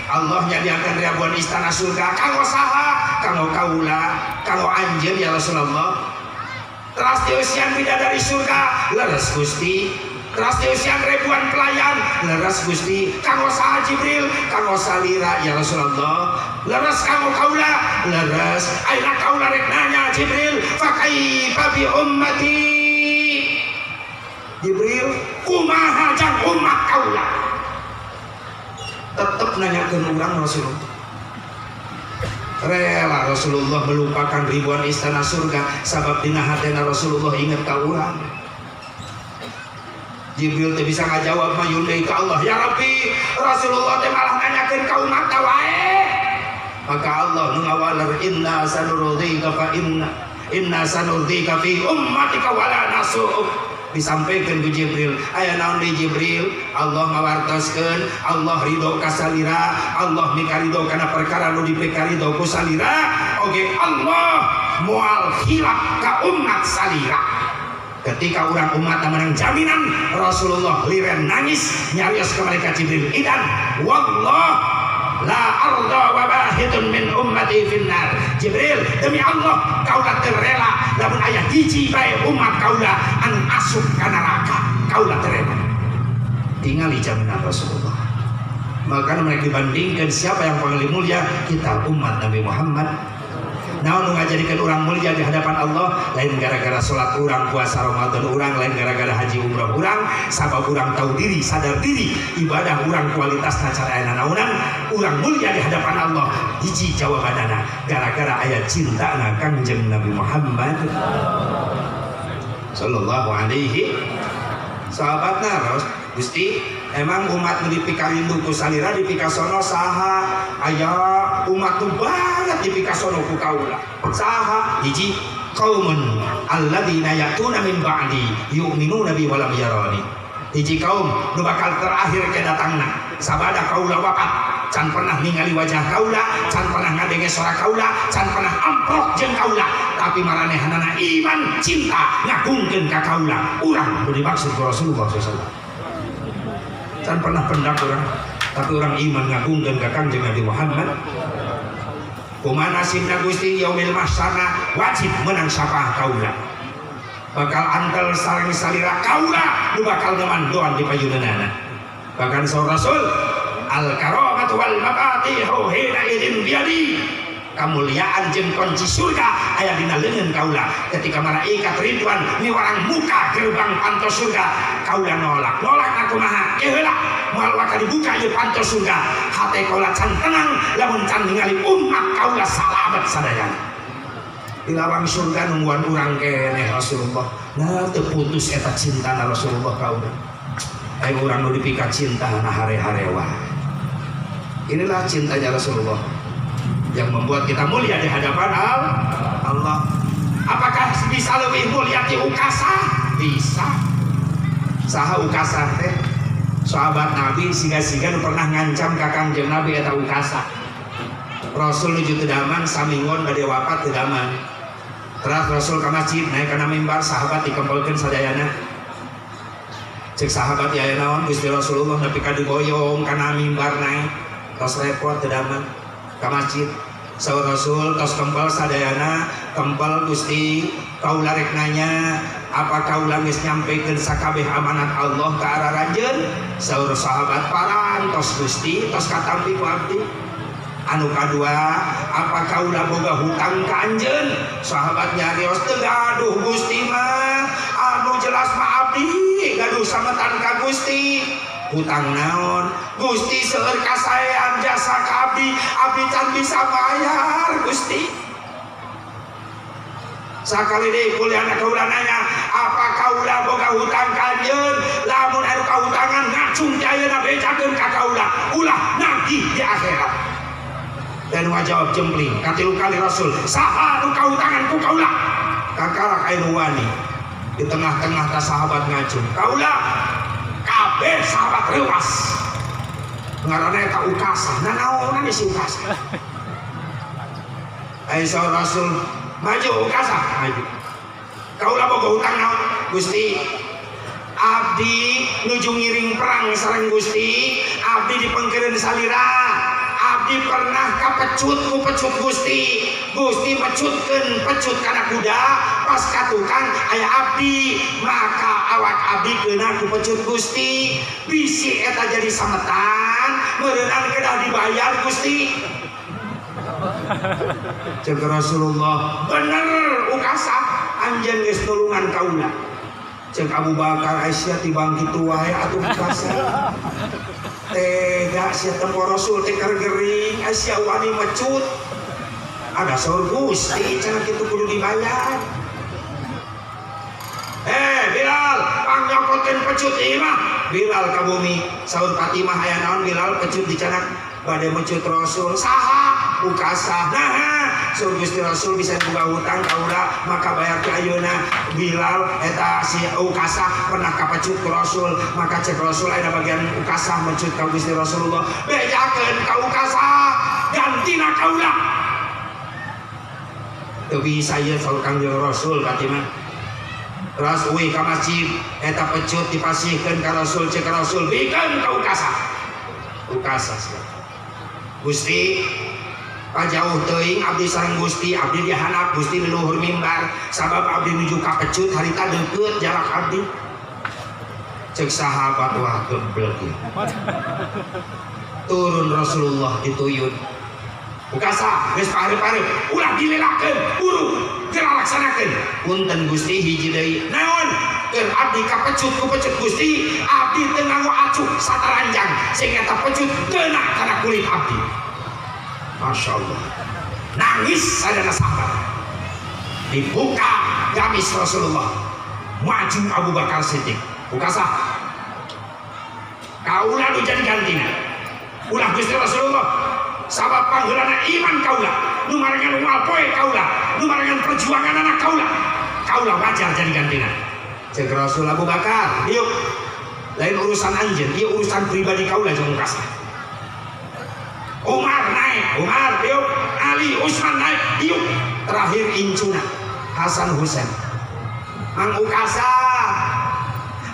Allah nyadiakeun ribuan istana surga kanggo saha? Kanggo kaula, kanggo anjeun ya Rasulullah. Teras diusian bidadari surga, leres Gusti. Teras diusian ribuan pelayan, leres Gusti. Kanggo saha Jibril? Kanggo salira ya Rasulullah. Leres kanggo kaula, leres. Ayeuna kaula rek nanya Jibril, fa kaifa bi ummati? Jibril, kumaha jang umat kaula? Tetap nanyakeun urang Rasulullah. Rela Rasulullah melupakan ribuan istana surga sabab dina hatena Rasulullah inget ka urang. Jibril teh bisa ngajawab mayun ka Allah, ya Rabbi, Rasulullah teh malah nanyakeun ka umat wae. Maka Allah nu ngawaler inna sanurdika fa inna sanurdika fi ummatika wala nasu'uk. disampaikan ke Jibril. Aya naon di Jibril? Allah ngawartoskeun Allah ridho ka salira, Allah mikaridho kana perkara nu dipikaridho ku salira, oge Allah moal hilak ka umat salira. Ketika orang umat menang jaminan Rasulullah liren nangis nyarios ke malaikat Jibril, idan wallah la arda wa bahitun min ummati finnar. Jibril, demi Allah kaulah terrela lamun aya hiji bae umat kaulah anu asup ka neraka, kaulah terrela. Tingali jaminan Rasulullah. Maka mereka dibandingkan siapa yang paling mulia, kita umat Nabi Muhammad. Naon ngajadikeun urang mulia di hadapan Allah lain gara-gara salat urang, puasa Ramadan urang, lain gara-gara haji umrah urang, sabab urang tahu diri, sadar diri, ibadah urang kualitasna cara aya naonan, urang mulia di hadapan Allah. Hiji jawabanana gara-gara aya cintana Kangjeng Nabi Muhammad sallallahu alaihi sahabatna. Gusti, emang umat nu dipikarindu ku salira dipikasono saha? Aya umat nu banget dipikasono ku kaula. Saha? Hiji qaumun alladzina yatuna min ba'di yu'minuna bi walam yarani. Hiji kaum nu bakal terakhir kedatangna sabada kaula wafat, can pernah ningali wajah kaula, can pernah ngadenge suara kaula, can pernah amprok jeung kaula, tapi maranehanana iman cinta ngagungkeun ka kaula. Urang nu dimaksud ku Rasulullah sallallahu. Can pernah pendak orang, tapi orang iman ngagungkeun ka Kangjeng Nabi Muhammad. Kumaha nasibna Gusti yaumil mahsyarna wajib menang syafaat kaula. Bakal antel sareng salira kaula nu bakal ngamandoan di payunanana. Bahkan saur Rasul al karamatu wal mafatihu hina idin biadi. Kemuliaan jeung kunci surga aya dina leungeun kaula. Ketika malaikat Ridwan niwarang muka gerbang pantos surga, kaula nolak kumaha? Heula moal bakal dibuka ieu pantos surga. Hate kaula can tenang lamun can ningali umat kaula salamet sadayana. Di lawang surga nungguan urang keneh Rasulullah. Nah teu putus eta cintana Rasulullah kaula. Aya urang nu dipika cinta na hare-harewa. Inilah cintanya Rasulullah yang membuat kita mulia di hadapan Allah. Apakah bisa lebih mulia di Ukasah? Bisa. Saha Ukasah teh? Sahabat Nabi siga-siga pernah ngancam ka Kangjeng Nabi eta Ukasah. Rasul nuju teu daman samingon bade wafat teu daman. Terus Rasul ka masjid naik kana mimbar, sahabat dikempelkeun sadayana. Cek sahabat ya naon Gusti Rasulullah nepi ka diboyong kana mimbar naik. Tos repot teu daman ka masjid. Saur Rasul tos kempel sadayana, kempel Gusti kaula rek nanya, apa kaula geus nyampekeun sakabeh amanat Allah ka araranjeun? Saur sahabat parantos Gusti, tos katampi ku abdi. Anu kadua, apa kaula boga hutang ka anjeun? Sahabat nyarios teu gaduh Gusti mah, anu jelas mah abdi gaduh sametan ka Gusti. Hutang naon? Gusti seueur kasaean jasa ka abdi, abdi can bisa bayar Gusti. Sakali deui kuliahna kaula nanya, apa kaula boga hutang ka anjeun? Lamun anu kahutangan ngacung ti ayeuna bejakeun ka kaula, ulah nagih di akhirat. Dan wajawab jempling katilu kali Rasul, saha anu kahutangan ku kaula? Kakarak aya nu wani. Di tengah-tengah ta sahabat ngacung, kaula kabeh sahabat rewas. Ngaranna eta Ukasah. Nah naonan si Ukasah? Aisyah Rasul maju Ukasah, maju. Kaula boga hutang naon? Gusti, abdi nuju ngiring perang sareng Gusti, abdi dipengkeun salira. Abdi pernah kapecut ku pecut Gusti. Gusti mecutkeun pecut kana kuda, pas katukan aya abdi, maka awak abdi keuna ku pecut Gusti. Bisi eta jadi sametan, meureunna kedah dibayar Gusti. Cek Rasulullah, bener Ukasah, anjeun geus nulungan kaula. Cek Abu Bakar, Aisyah tibang kitu wae atuh Ukasah. Tega sia tempo Rasul teh gering, Aisyah wani mecut. Ada saur Gusti cenah kitu kudu dibayar. Bilal, pangnyokokeun pecut ieu mah. Bilal ka bumi, saur Fatimah aya naon Bilal pecut dicanak bade mecut Rasul. Saha? Ukasah. Nah, sur Gusti Rasul bisa buka hutang kaula maka bayar ke ayeuna Bilal eta si Ukasah pernah kapecut ke Rasul maka cek Rasul ada bagian Ukasah mencut ka Gusti Rasulullah bejakeun ka Ukasah gantina kaula teu bisa ieu saur Kangjeng Rasul katima ras uwi ka masjid eta pecut dipasihkeun ka Rasul cek Rasul bikeun ka Ukasah Gusti pajauh teuing abdi sareng Gusti abdi dihandap Gusti di luhur mimbar sabab abdi nuju ka pecut harita deukeut jarak abdi cek sahabat wah geblek turun Rasulullah dituyun Ukasah geus pare-pare ulah dilelakeun buru geura laksanakeun punten Gusti hiji deui naon keur abdi ka pecut ku pecut Gusti abdi teu nganggo acuh sataranjang sing eta pecut keuna kana kulit abdi Masya Allah nangis sadana sahabat dibuka gamis Rasulullah maju Abu Bakar Siddiq Ukasah kaula nu jadi gantina ulah Gusti Rasulullah sabab pangheulana iman kaula nu marangan moal poe kaula nu marangan perjuangan anak kaula wajar jadi gantina cek Rasul Abu Bakar yuk lain urusan anjeun ieu urusan pribadi kaula jeung Ukasah Umar naik yuk Ali Utsman naik yuk terakhir incuna Hasan Husain Mang Ukasah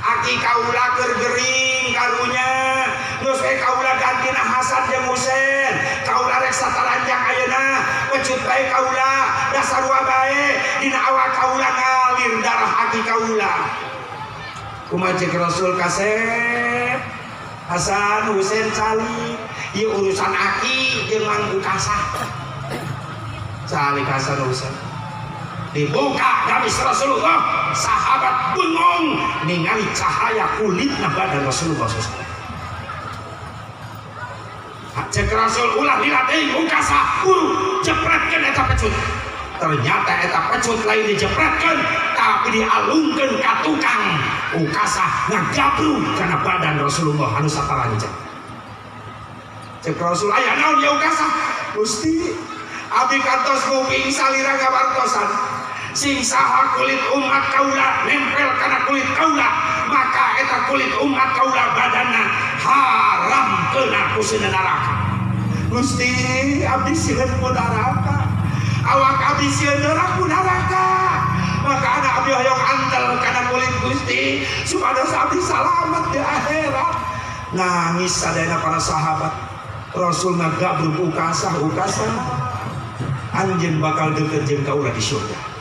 aki kaula keur gering karunya terus kaula gantina Hasan jeung Husain kaula rek sataranjang ayeuna pecut bae kaula dasarua bae dina awak kaula ngalir darah aki kaula kumaha cek Rasul kasep Hasan Husain salib ieu urusan aki jeung Mang Ukasah salib Hasan Husain dibuka gamis Rasulullah sahabat bengong ningali cahaya kulitna badan Rasulullah SAW cek Rasul ulah dilatih Ukasah buru jepretkeun eta pecut ternyata eta pecut lain dijepretkeun tapi dialungkeun ka tukang Ukasah ngagabru kana badan Rasulullah anu sataranjang cek Rasul aya naon ya Ukasah Gusti abdi kantos nguping salira ngabartosan sing saha kulit umat kaula nempel kana kulit kaula maka eta kulit umat kaula badanna haram keuna ku sieun neraka Gusti abdi sieun ku neraka awak abdi sieun neraka maka anak abdi hoyong antel kana kulit Gusti supados abdi salamet di akhirat nangis sadayana para sahabat Rasul ngagabruk Ukasah anjeun bakal deukeut jeung kaula di surga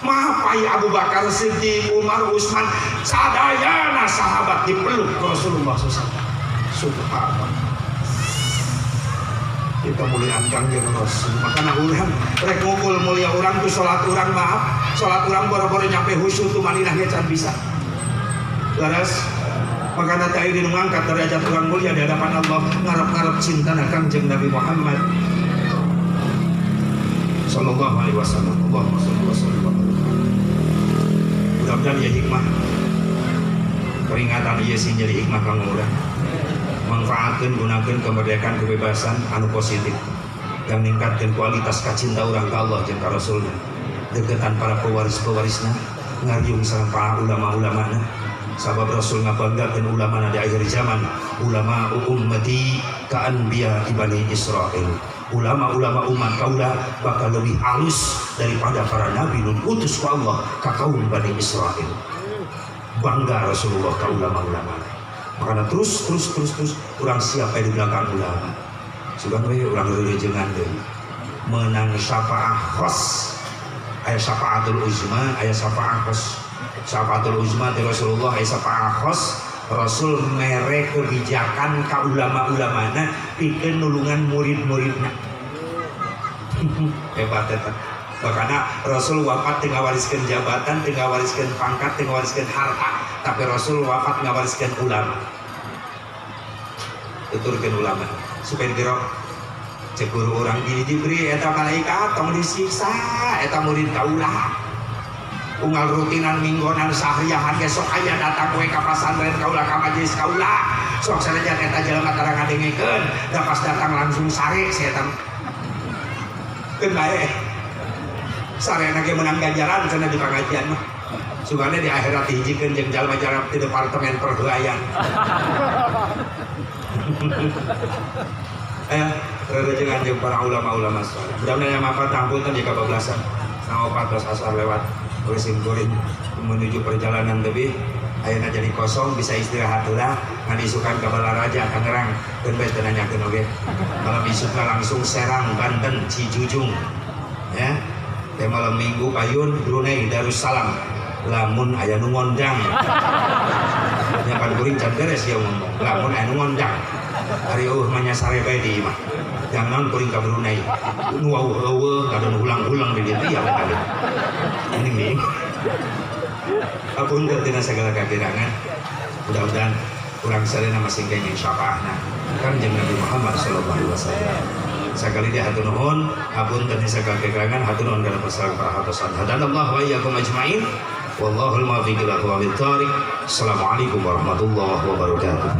mapai Abu Bakar Siddiq Umar Utsman sadayana sahabat dipeluk Rasulullah SAW subhanallah kita muliaan Kangjeng Rasul makana urang rek ngukul mulia urang tu salat urang maaf salat urang boro-boro nyampe khusyuk tu maninah ge can bisa laras makana teh di ngangkat derajat urang mulia di hadapan Allah ngarep-ngarep cintana Kangjeng Nabi Muhammad sallallahu alaihi wasallam Allahumma shalli wa sallim mudah-mudahan ya hikmah peringatan ieu sing jadi hikmah kanggo urang manfaatkeun gunakeun kemerdekaan kebebasan anu positif yang ningkatkeun kualitas kacinta urang ka Allah jeung ka Rasulna deketan para pewaris-pewarisna ngariung sareng para ulama-ulamana sabab Rasul ngabanggakeun ulamana di akhir zaman ulama ummati ka anbiya ibani Israil ulama-ulama umat kaula bakal lebih halus daripada para nabi nun utus ku Allah ka kaum Bani Israil bangga Rasulullah ka ulama-ulama makanya terus urang siapa di belakang ulama sudah we urang leurejengan deui menang syafaah khos aya syafaatul uzma aya syafaah khos syafaatul uzma ti Rasulullah aya syafaah khos Rasul mere kebijakan ka ulama-ulamana pikeun nulungan murid-muridna hebat eta makana Rasul wafat teu ngawariskeun jabatan teu ngawariskeun pangkat teu ngawariskeun harta tapi Rasul wafat ngawariskeun ulama tuturkeun ulama supaya diro cek guru urang diberi eta malaikat tong disiksa eta murid kaulah unggal rutinan minggonan sahriahan besok aya datang we ka pasantren kaula ka majelis kaula sok sanajan eta jelema tara ngadengekeun da pas datang langsung sare si eta keun bae sarena ge menang ganjaran cenah di pengajian mah sugana di akhirat hijikeun jeung jalma jalma di departemen perhelaian rerejengan jeung para ulama-ulama saleh mudah-mudahan mapat tampunten di kabablasan sama 14 asar lewat urusin kuring menuju perjalanan lebih ayeuna jadi kosong bisa istirahat heula ngan isukan ka Balaraja Tangerang keun bae teu nanyakeun oge malam isukna langsung Serang Banten Cijujung ya teh malam Minggu Payun Brunei Darussalam lamun aya nu ngondang nyapan kuring can beres ya ngomong lamun aya nu ngondang ari mah nyasare bae di imah jangan kuring ka Brunei nu eueuh kada ulang-ulang di dieu ya kali ini nih apunten tina segala kakirangan mudah-mudahan kurang sadana masing kenging syafaatna kan jeung Nabi Muhammad sallallahu alaihi wasallam sakali dia hatur nuhun apunten tina segala kakirangan hatur nuhun kana pasal para hatosan hadanallahu wa iyyakum ajmain wallahul muwaffiq ila aqwamit thoriq assalamualaikum warahmatullahi wabarakatuh